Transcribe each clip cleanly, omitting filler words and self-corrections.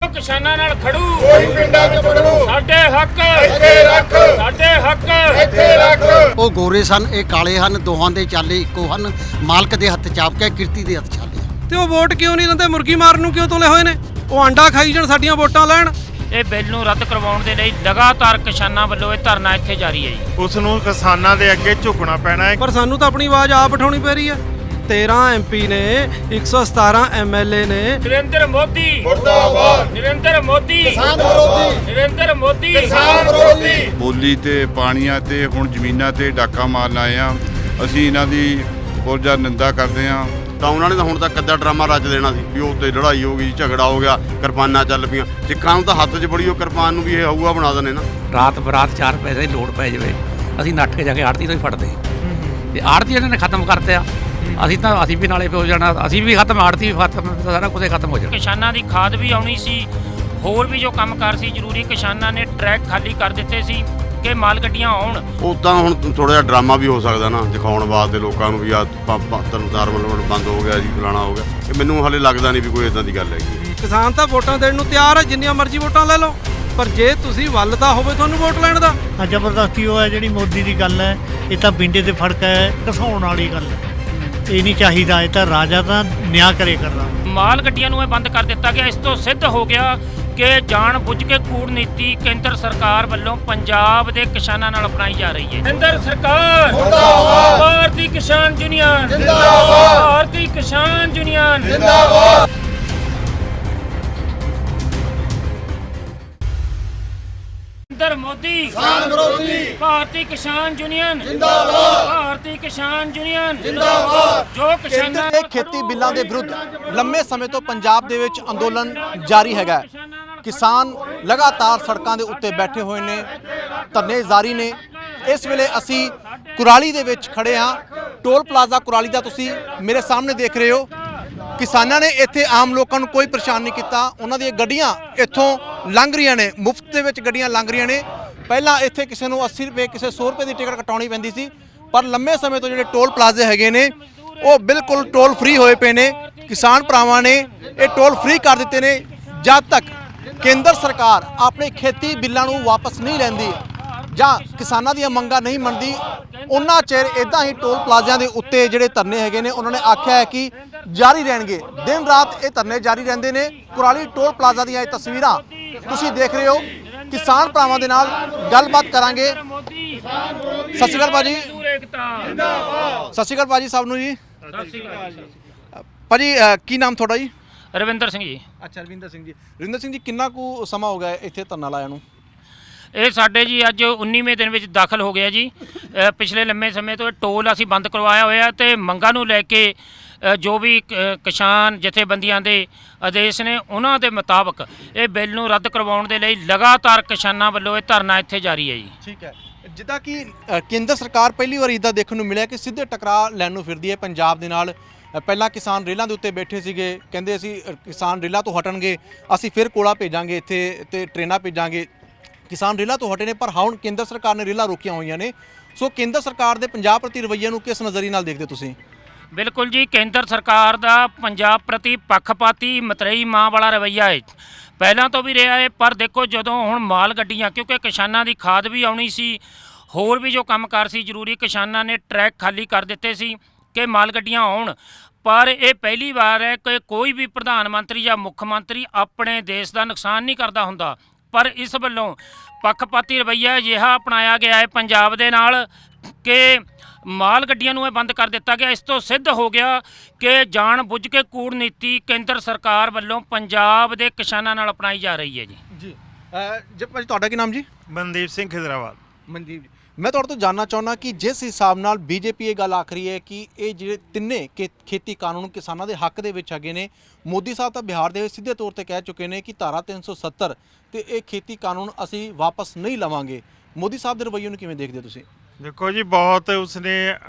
ਕਿਸਾਨਾਂ ਨਾਲ ਖੜੂ ਕੋਈ ਪਿੰਡਾਂ 'ਚ ਵੜੂ ਸਾਡੇ ਹੱਕ ਇੱਥੇ ਰੱਖ ਸਾਡੇ ਹੱਕ ਇੱਥੇ ਰੱਖ। ਉਹ ਗੋਰੇ ਸਨ, ਇਹ ਕਾਲੇ ਹਨ, ਦੋਹਾਂ ਦੇ ਚਾਲੇ ਇੱਕੋ ਹਨ। ਮਾਲਕ ਦੇ ਹੱਥ ਚਾਪ ਕੇ ਕਿਰਤੀ ਦੇ ਹੱਥ ਚਾਲੇ। ਤੇ ਉਹ ਵੋਟ ਕਿਉਂ ਨਹੀਂ ਲੈਂਦੇ? ਮੁਰਗੀ ਮਾਰਨ ਨੂੰ ਕਿਉਂ ਤੁਲੇ ਹੋਏ ਨੇ? ਉਹ ਆਂਡਾ ਖਾਈ ਜਾਣ, ਸਾਡੀਆਂ ਵੋਟਾਂ ਲੈਣ। ਇਹ ਬਿੱਲ ਨੂੰ ਰੱਦ ਕਰਵਾਉਣ ਦੇ ਲਈ ਲਗਾਤਾਰ ਕਿਸਾਨਾਂ ਵੱਲੋਂ ਇਹ ਧਰਨਾ ਇੱਥੇ ਜਾਰੀ ਹੈ ਜੀ। ਉਸ ਨੂੰ ਕਿਸਾਨਾਂ ਦੇ ਅੱਗੇ ਝੁਕਣਾ ਪੈਣਾ ਹੈ। ਪਰ ਸਾਨੂੰ ਤਾਂ ਆਪਣੀ ਆਵਾਜ਼ ਆਪ ਉਠਾਉਣੀ ਪੈ ਰਹੀ ਹੈ। 13 MP ਨੇ, 117 MLA ਨੇ। ਨਰਿੰਦਰ ਮੋਦੀ ਮੁਰਦਾਬਾਦ। ਨਰਿੰਦਰ ਮੋਦੀ ਕਿਸਾਨ ਵਿਰੋਧੀ। ਨਰਿੰਦਰ ਮੋਦੀ ਕਿਸਾਨ ਵਿਰੋਧੀ। ਬੋਲੀ ਤੇ ਪਾਣੀਆਂ ਤੇ ਹੁਣ ਜ਼ਮੀਨਾਂ ਤੇ ਡਾਕਾ ਮਾਰਨ ਆਏ ਆ। ਅਸੀਂ ਇਹਨਾਂ ਦੀ ਬਹੁਤ ਜ਼ਿਆਦਾ ਨਿੰਦਾ ਕਰਦੇ ਆ। ਤਾਂ ਉਹਨਾਂ ਨੇ ਤਾਂ ਹੁਣ ਤੱਕ ਅੱਧਾ ਡਰਾਮਾ ਰਚ ਦੇਣਾ ਸੀ ਵੀ ਉੱਤੇ ਲੜਾਈ ਹੋ ਗਈ, ਝਗੜਾ ਹੋ ਗਿਆ, ਕਿਰਪਾਨਾਂ ਚੱਲ ਪਈਆਂ। ਸਿੱਖਾਂ ਨੂੰ ਤਾਂ ਹੱਥ 'ਚ ਬੜੀ ਉਹ ਕਿਰਪਾਨ ਨੂੰ ਵੀ ਇਹ ਹਊਆ ਬਣਾ ਦਿੰਦੇ ਨਾ। ਰਾਤ ਬਰਾਤ 4 ਪੈਸੇ ਦੀ ਲੋੜ ਪੈ ਜਾਵੇ, ਅਸੀਂ ਨੱਠ ਕੇ ਜਾ ਕੇ ਆੜਤੀ ਤੋਂ ਹੀ ਫੜਦੇ ਤੇ ਆੜਤੀ ਇਹਨਾਂ ਨੇ ਖਤਮ ਕਰਤੇ ਆ। ਅਸੀਂ ਵੀ ਨਾਲੇ ਹੋ ਜਾਣਾ, ਅਸੀਂ ਵੀ ਖਤਮ, ਆੜਤੀ ਵੀ ਖਤਮ, ਸਾਰਾ ਕੁਝ ਖਤਮ ਹੋ ਜਾਣਾ। ਕਿਸਾਨਾਂ ਦੀ ਖਾਦ ਵੀ ਆਉਣੀ ਸੀ, ਹੋਰ ਵੀ ਜੋ ਕੰਮਕਾਰ ਸੀ ਜ਼ਰੂਰੀ। ਕਿਸਾਨਾਂ ਨੇ ਟਰੈਕ ਖਾਲੀ ਕਰ ਦਿੱਤੇ ਸੀ ਕਿ ਮਾਲ ਗੱਡੀਆਂ ਆਉਣ। ਉੱਦਾਂ ਹੁਣ ਥੋੜ੍ਹਾ ਜਿਹਾ ਡਰਾਮਾ ਵੀ ਹੋ ਸਕਦਾ ਨਾ, ਦਿਖਾਉਣ ਵਾਸਤੇ ਲੋਕਾਂ ਨੂੰ ਵੀ ਆ ਤਰਨਤਾਰਨ ਮਤਲਬ ਬੰਦ ਹੋ ਗਿਆ ਜੀ, ਫਲਾਣਾ ਹੋ ਗਿਆ। ਇਹ ਮੈਨੂੰ ਹਾਲੇ ਲੱਗਦਾ ਨਹੀਂ ਵੀ ਕੋਈ ਇਦਾਂ ਦੀ ਗੱਲ ਹੈਗੀ। ਕਿਸਾਨ ਤਾਂ ਵੋਟਾਂ ਦੇਣ ਨੂੰ ਤਿਆਰ ਹੈ, ਜਿੰਨੀਆਂ ਮਰਜ਼ੀ ਵੋਟਾਂ ਲੈ ਲਓ, ਪਰ ਜੇ ਤੁਸੀਂ ਵੱਲਦਾ ਹੋਵੇ ਤੁਹਾਨੂੰ ਵੋਟ ਲੈਣ ਦਾ। ਜ਼ਬਰਦਸਤੀ ਉਹ ਹੈ ਜਿਹੜੀ ਮੋਦੀ ਦੀ ਗੱਲ ਹੈ, ਇਹ ਤਾਂ ਬਿੰਡੇ ਤੇ ਫੜਕ ਹੈ, ਘਸਾਉਣ ਵਾਲੀ ਗੱਲ ਹੈ। ਇਹ ਨਹੀਂ ਚਾਹੀਦਾ, ਇਹ ਤਾਂ ਰਾਜਾ ਤਾਂ ਨਿਆਂ ਕਰੇ ਕਰਦਾ। ਮਾਲ ਗੱਡੀਆਂ ਨੂੰ ਇਹ ਬੰਦ ਕਰ ਦਿੱਤਾ ਗਿਆ। ਇਸ ਤੋਂ ਸਿੱਧ ਹੋ ਗਿਆ ਕਿ ਜਾਣ ਬੁੱਝ ਕੇ ਕੂੜਨੀਤੀ ਕੇਂਦਰ ਸਰਕਾਰ ਵੱਲੋਂ ਪੰਜਾਬ ਦੇ ਕਿਸਾਨਾਂ ਨਾਲ ਅਪਣਾਈ ਜਾ ਰਹੀ ਹੈ। ਕੇਂਦਰ ਸਰਕਾਰ ਮੁਰਦਾਬਾਦ। ਭਾਰਤੀ ਕਿਸਾਨ ਯੂਨੀਅਨ ਜ਼ਿੰਦਾਬਾਦ। ਭਾਰਤੀ ਕਿਸਾਨ ਯੂਨੀਅਨ ਜ਼ਿੰਦਾਬਾਦ। ਨਰਿੰਦਰ ਮੋਦੀ ਕਿਸਾਨ ਵਿਰੋਧੀ। ਭਾਰਤੀ ਕਿਸਾਨ ਯੂਨੀਅਨ ਜ਼ਿੰਦਾਬਾਦ। ਭਾਰਤੀ ਕਿਸਾਨ ਯੂਨੀਅਨ ਜ਼ਿੰਦਾਬਾਦ। ਜੋ ਕਿਸਾਨਾਂ ਕੇਂਦਰ ਦੇ ਖੇਤੀ ਬਿੱਲਾਂ ਦੇ ਵਿਰੁੱਧ ਲੰਮੇ ਸਮੇਂ ਤੋਂ ਪੰਜਾਬ ਦੇ ਵਿੱਚ ਅੰਦੋਲਨ ਜਾਰੀ ਹੈਗਾ। ਕਿਸਾਨ ਲਗਾਤਾਰ ਸੜਕਾਂ ਦੇ ਉੱਤੇ ਬੈਠੇ ਹੋਏ ਨੇ, ਧਰਨੇ ਜਾਰੀ ਨੇ। ਇਸ ਵੇਲੇ ਅਸੀਂ ਕੁਰਾਲੀ ਦੇ ਵਿੱਚ ਖੜੇ ਹਾਂ। ਟੋਲ ਪਲਾਜ਼ਾ ਕੁਰਾਲੀ ਦਾ ਤੁਸੀਂ ਮੇਰੇ ਸਾਹਮਣੇ ਦੇਖ ਰਹੇ ਹੋ। ਕਿਸਾਨਾਂ ਨੇ ਇੱਥੇ ਆਮ ਲੋਕਾਂ ਨੂੰ ਕੋਈ ਪਰੇਸ਼ਾਨ ਨਹੀਂ ਕੀਤਾ। ਉਹਨਾਂ ਦੀਆਂ ਗੱਡੀਆਂ ਇੱਥੋਂ ਲੰਘ ਰਹੀਆਂ ਨੇ, ਮੁਫਤ ਦੇ ਵਿੱਚ ਗੱਡੀਆਂ ਲੰਘ ਰਹੀਆਂ ਨੇ। ਪਹਿਲਾਂ ਇੱਥੇ ਕਿਸੇ ਨੂੰ 80 ਰੁਪਏ, ਕਿਸੇ 100 ਰੁਪਏ ਦੀ ਟਿਕਟ ਕਟਾਉਣੀ ਪੈਂਦੀ ਸੀ, ਪਰ ਲੰਮੇ ਸਮੇਂ ਤੋਂ ਜਿਹੜੇ ਟੋਲ ਪਲਾਜ਼ੇ ਹੈਗੇ ਨੇ ਉਹ ਬਿਲਕੁਲ ਟੋਲ ਫ੍ਰੀ ਹੋਏ ਪਏ ਨੇ। ਕਿਸਾਨ ਭਰਾਵਾਂ ਨੇ ਇਹ ਟੋਲ ਫ੍ਰੀ ਕਰ ਦਿੱਤੇ ਨੇ। ਜਦ ਤੱਕ ਕੇਂਦਰ ਸਰਕਾਰ ਆਪਣੇ ਖੇਤੀ ਬਿੱਲਾਂ ਨੂੰ ਵਾਪਸ ਨਹੀਂ ਲੈਂਦੀ ਜਾਂ ਕਿਸਾਨਾਂ ਦੀਆਂ ਮੰਗਾਂ ਨਹੀਂ ਮੰਨਦੀ, ਉਹਨਾਂ ਚਿਰ ਇਦਾਂ ਹੀ ਟੋਲ ਪਲਾਜ਼ਿਆਂ ਦੇ ਉੱਤੇ ਜਿਹੜੇ ਧਰਨੇ ਹੈਗੇ ਨੇ ਉਹਨਾਂ ਨੇ ਆਖਿਆ ਹੈ ਕਿ ਜਾਰੀ ਰਹਿਣਗੇ। ਦਿਨ ਰਾਤ ਇਹ ਧਰਨੇ ਜਾਰੀ ਰਹਿੰਦੇ ਨੇ। ਕੁਰਾਲੀ ਟੋਲ ਪਲਾਜ਼ਾ ਦੀਆਂ ਇਹ ਤਸਵੀਰਾਂ ਤੁਸੀਂ ਦੇਖ ਰਹੇ ਹੋ। ਕਿਸਾਨ ਭਰਾਵਾਂ ਦੇ ਨਾਲ ਗੱਲਬਾਤ ਕਰਾਂਗੇ। ਸਤਿ ਸ਼੍ਰੀ ਅਕਾਲ ਭਾਜੀ। ਸਤਿ ਸ਼੍ਰੀ ਅਕਾਲ ਭਾਜੀ ਸਭ ਨੂੰ ਜੀ। ਭਾਜੀ ਕੀ ਨਾਮ ਤੁਹਾਡਾ ਜੀ? ਰਵਿੰਦਰ ਸਿੰਘ ਜੀ। ਅੱਛਾ, ਰਵਿੰਦਰ ਸਿੰਘ ਜੀ। ਰਵਿੰਦਰ ਸਿੰਘ ਜੀ, ਕਿੰਨਾ ਕੁ ਸਮਾਂ ਹੋ ਗਿਆ ਇੱਥੇ ਧਰਨਾ ਲਾਇਆ ਨੂੰ? ਇਹ ਸਾਡੇ ਜੀ ਅੱਜ 19ਵੇਂ ਦਿਨ ਵਿੱਚ ਦਾਖਲ ਹੋ ਗਿਆ ਜੀ। ਪਿਛਲੇ ਲੰਮੇ ਸਮੇਂ ਤੋਂ ਟੋਲ ਅਸੀਂ ਬੰਦ ਕਰਵਾਇਆ ਹੋਇਆ ਤੇ ਮੰਗਾਂ ਨੂੰ ਲੈ ਕੇ ਜੋ ਵੀ ਕਿਸਾਨ ਜਥੇਬੰਦੀਆਂ ਦੇ ਆਦੇਸ਼ ਨੇ ਉਹਨਾਂ ਦੇ ਮੁਤਾਬਕ ਇਹ ਬਿੱਲ ਨੂੰ ਰੱਦ ਕਰਵਾਉਣ ਦੇ ਲਈ ਲਗਾਤਾਰ ਕਿਸਾਨਾਂ ਵੱਲੋਂ ਇਹ ਧਰਨਾ ਇੱਥੇ ਜਾਰੀ ਹੈ ਜੀ। ਠੀਕ ਹੈ। ਜਿੱਦਾਂ ਕਿ ਕੇਂਦਰ ਸਰਕਾਰ ਪਹਿਲੀ ਵਾਰ ਇੱਦਾਂ ਦੇਖਣ ਨੂੰ ਮਿਲਿਆ ਕਿ ਸਿੱਧੇ ਟਕਰਾਅ ਲੈਣ ਨੂੰ ਫਿਰਦੀ ਹੈ ਪੰਜਾਬ ਦੇ ਨਾਲ। ਪਹਿਲਾਂ ਕਿਸਾਨ ਰੇਲਾਂ ਦੇ ਉੱਤੇ ਬੈਠੇ ਸੀਗੇ, ਕਹਿੰਦੇ ਅਸੀਂ ਕਿਸਾਨ ਰੇਲਾਂ ਤੋਂ ਹਟਣਗੇ, ਅਸੀਂ ਫਿਰ ਕੋਲਾ ਭੇਜਾਂਗੇ ਇੱਥੇ ਤੇ ਟ੍ਰੇਨਾਂ ਭੇਜਾਂਗੇ। ਕਿਸਾਨ ਰੇਲਾਂ ਤੋਂ ਹਟੇ ਨੇ, ਪਰ ਹੁਣ ਕੇਂਦਰ ਸਰਕਾਰ ਨੇ ਰੇਲਾਂ ਰੋਕੀਆਂ ਹੋਈਆਂ ਨੇ। ਸੋ ਕੇਂਦਰ ਸਰਕਾਰ ਦੇ ਪੰਜਾਬ ਪ੍ਰਤੀ ਰਵੱਈਏ ਨੂੰ ਕਿਸ ਨਜ਼ਰੀਏ ਨਾਲ ਦੇਖਦੇ ਤੁਸੀਂ? ਬਿਲਕੁਲ ਜੀ, ਕੇਂਦਰ ਸਰਕਾਰ ਦਾ ਪੰਜਾਬ ਪ੍ਰਤੀ ਪੱਖਪਾਤੀ ਮਤਰੇਈ ਮਾਂ ਵਾਲਾ ਰਵੱਈਆ ਹੈ, ਪਹਿਲਾਂ ਤੋਂ ਵੀ ਰਿਹਾ ਹੈ। ਪਰ ਦੇਖੋ ਜਦੋਂ ਹੁਣ ਮਾਲ ਗੱਡੀਆਂ, ਕਿਉਂਕਿ ਕਿਸਾਨਾਂ ਦੀ ਖਾਦ ਵੀ ਆਉਣੀ ਸੀ, ਹੋਰ ਵੀ ਜੋ ਕੰਮਕਾਰ ਸੀ ਜ਼ਰੂਰੀ, ਕਿਸਾਨਾਂ ਨੇ ਟਰੈਕ ਖਾਲੀ ਕਰ ਦਿੱਤੇ ਸੀ ਕਿ ਮਾਲ ਗੱਡੀਆਂ ਆਉਣ। ਪਰ ਇਹ ਪਹਿਲੀ ਵਾਰ ਹੈ ਕਿ ਕੋਈ ਵੀ ਪ੍ਰਧਾਨ ਮੰਤਰੀ ਜਾਂ ਮੁੱਖ ਮੰਤਰੀ ਆਪਣੇ ਦੇਸ਼ ਦਾ ਨੁਕਸਾਨ ਨਹੀਂ ਕਰਦਾ ਹੁੰਦਾ, ਪਰ ਇਸ ਵੱਲੋਂ ਪੱਖਪਾਤੀ ਰਵੱਈਆ ਅਜਿਹਾ ਅਪਣਾਇਆ ਗਿਆ ਹੈ ਪੰਜਾਬ ਦੇ ਨਾਲ ਕਿ ਮਾਲ ਗੱਡੀਆਂ ਨੂੰ ਇਹ ਬੰਦ ਕਰ ਦਿੱਤਾ ਗਿਆ। ਇਸ ਤੋਂ ਸਿੱਧ ਹੋ ਗਿਆ ਕਿ ਜਾਣ ਬੁੱਝ ਕੇ ਕੂੜਨੀਤੀ ਕੇਂਦਰ ਸਰਕਾਰ ਵੱਲੋਂ ਪੰਜਾਬ ਦੇ ਕਿਸਾਨਾਂ ਨਾਲ ਅਪਣਾਈ ਜਾ ਰਹੀ ਹੈ ਜੀ। ਜੀ ਭਾਜੀ, ਤੁਹਾਡਾ ਕੀ ਨਾਮ ਜੀ? ਮਨਦੀਪ ਸਿੰਘ ਖਿਦਰਾਬਾਦ। ਮਨਦੀਪ ਜੀ, ਮੈਂ ਤੁਹਾਡੇ ਤੋਂ ਜਾਣਨਾ ਚਾਹੁੰਦਾ ਕਿ ਜਿਸ ਹਿਸਾਬ ਨਾਲ ਬੀਜੇਪੀ ਇਹ ਗੱਲ ਆਖ ਰਹੀ ਹੈ ਕਿ ਇਹ ਜਿਹੜੇ ਤਿੰਨੇ ਖੇਤੀ ਕਾਨੂੰਨ ਕਿਸਾਨਾਂ ਦੇ ਹੱਕ ਦੇ ਵਿੱਚ ਹੈਗੇ ਨੇ, ਮੋਦੀ ਸਾਹਿਬ ਤਾਂ ਬਿਹਾਰ ਦੇ ਵਿੱਚ ਸਿੱਧੇ ਤੌਰ ਤੇ ਕਹਿ ਚੁੱਕੇ ਨੇ ਕਿ ਧਾਰਾ 370 ਤੇ ਇਹ ਖੇਤੀ ਕਾਨੂੰਨ ਅਸੀਂ ਵਾਪਸ ਨਹੀਂ ਲਵਾਂਗੇ। ਮੋਦੀ ਸਾਹਿਬ ਦੇ ਰਵੱਈਏ ਨੂੰ ਕਿਵੇਂ ਦੇਖਦੇ ਹੋ ਤੁਸੀਂ? ਦੇਖੋ ਜੀ, ਬਹੁਤ ਉਸਨੇ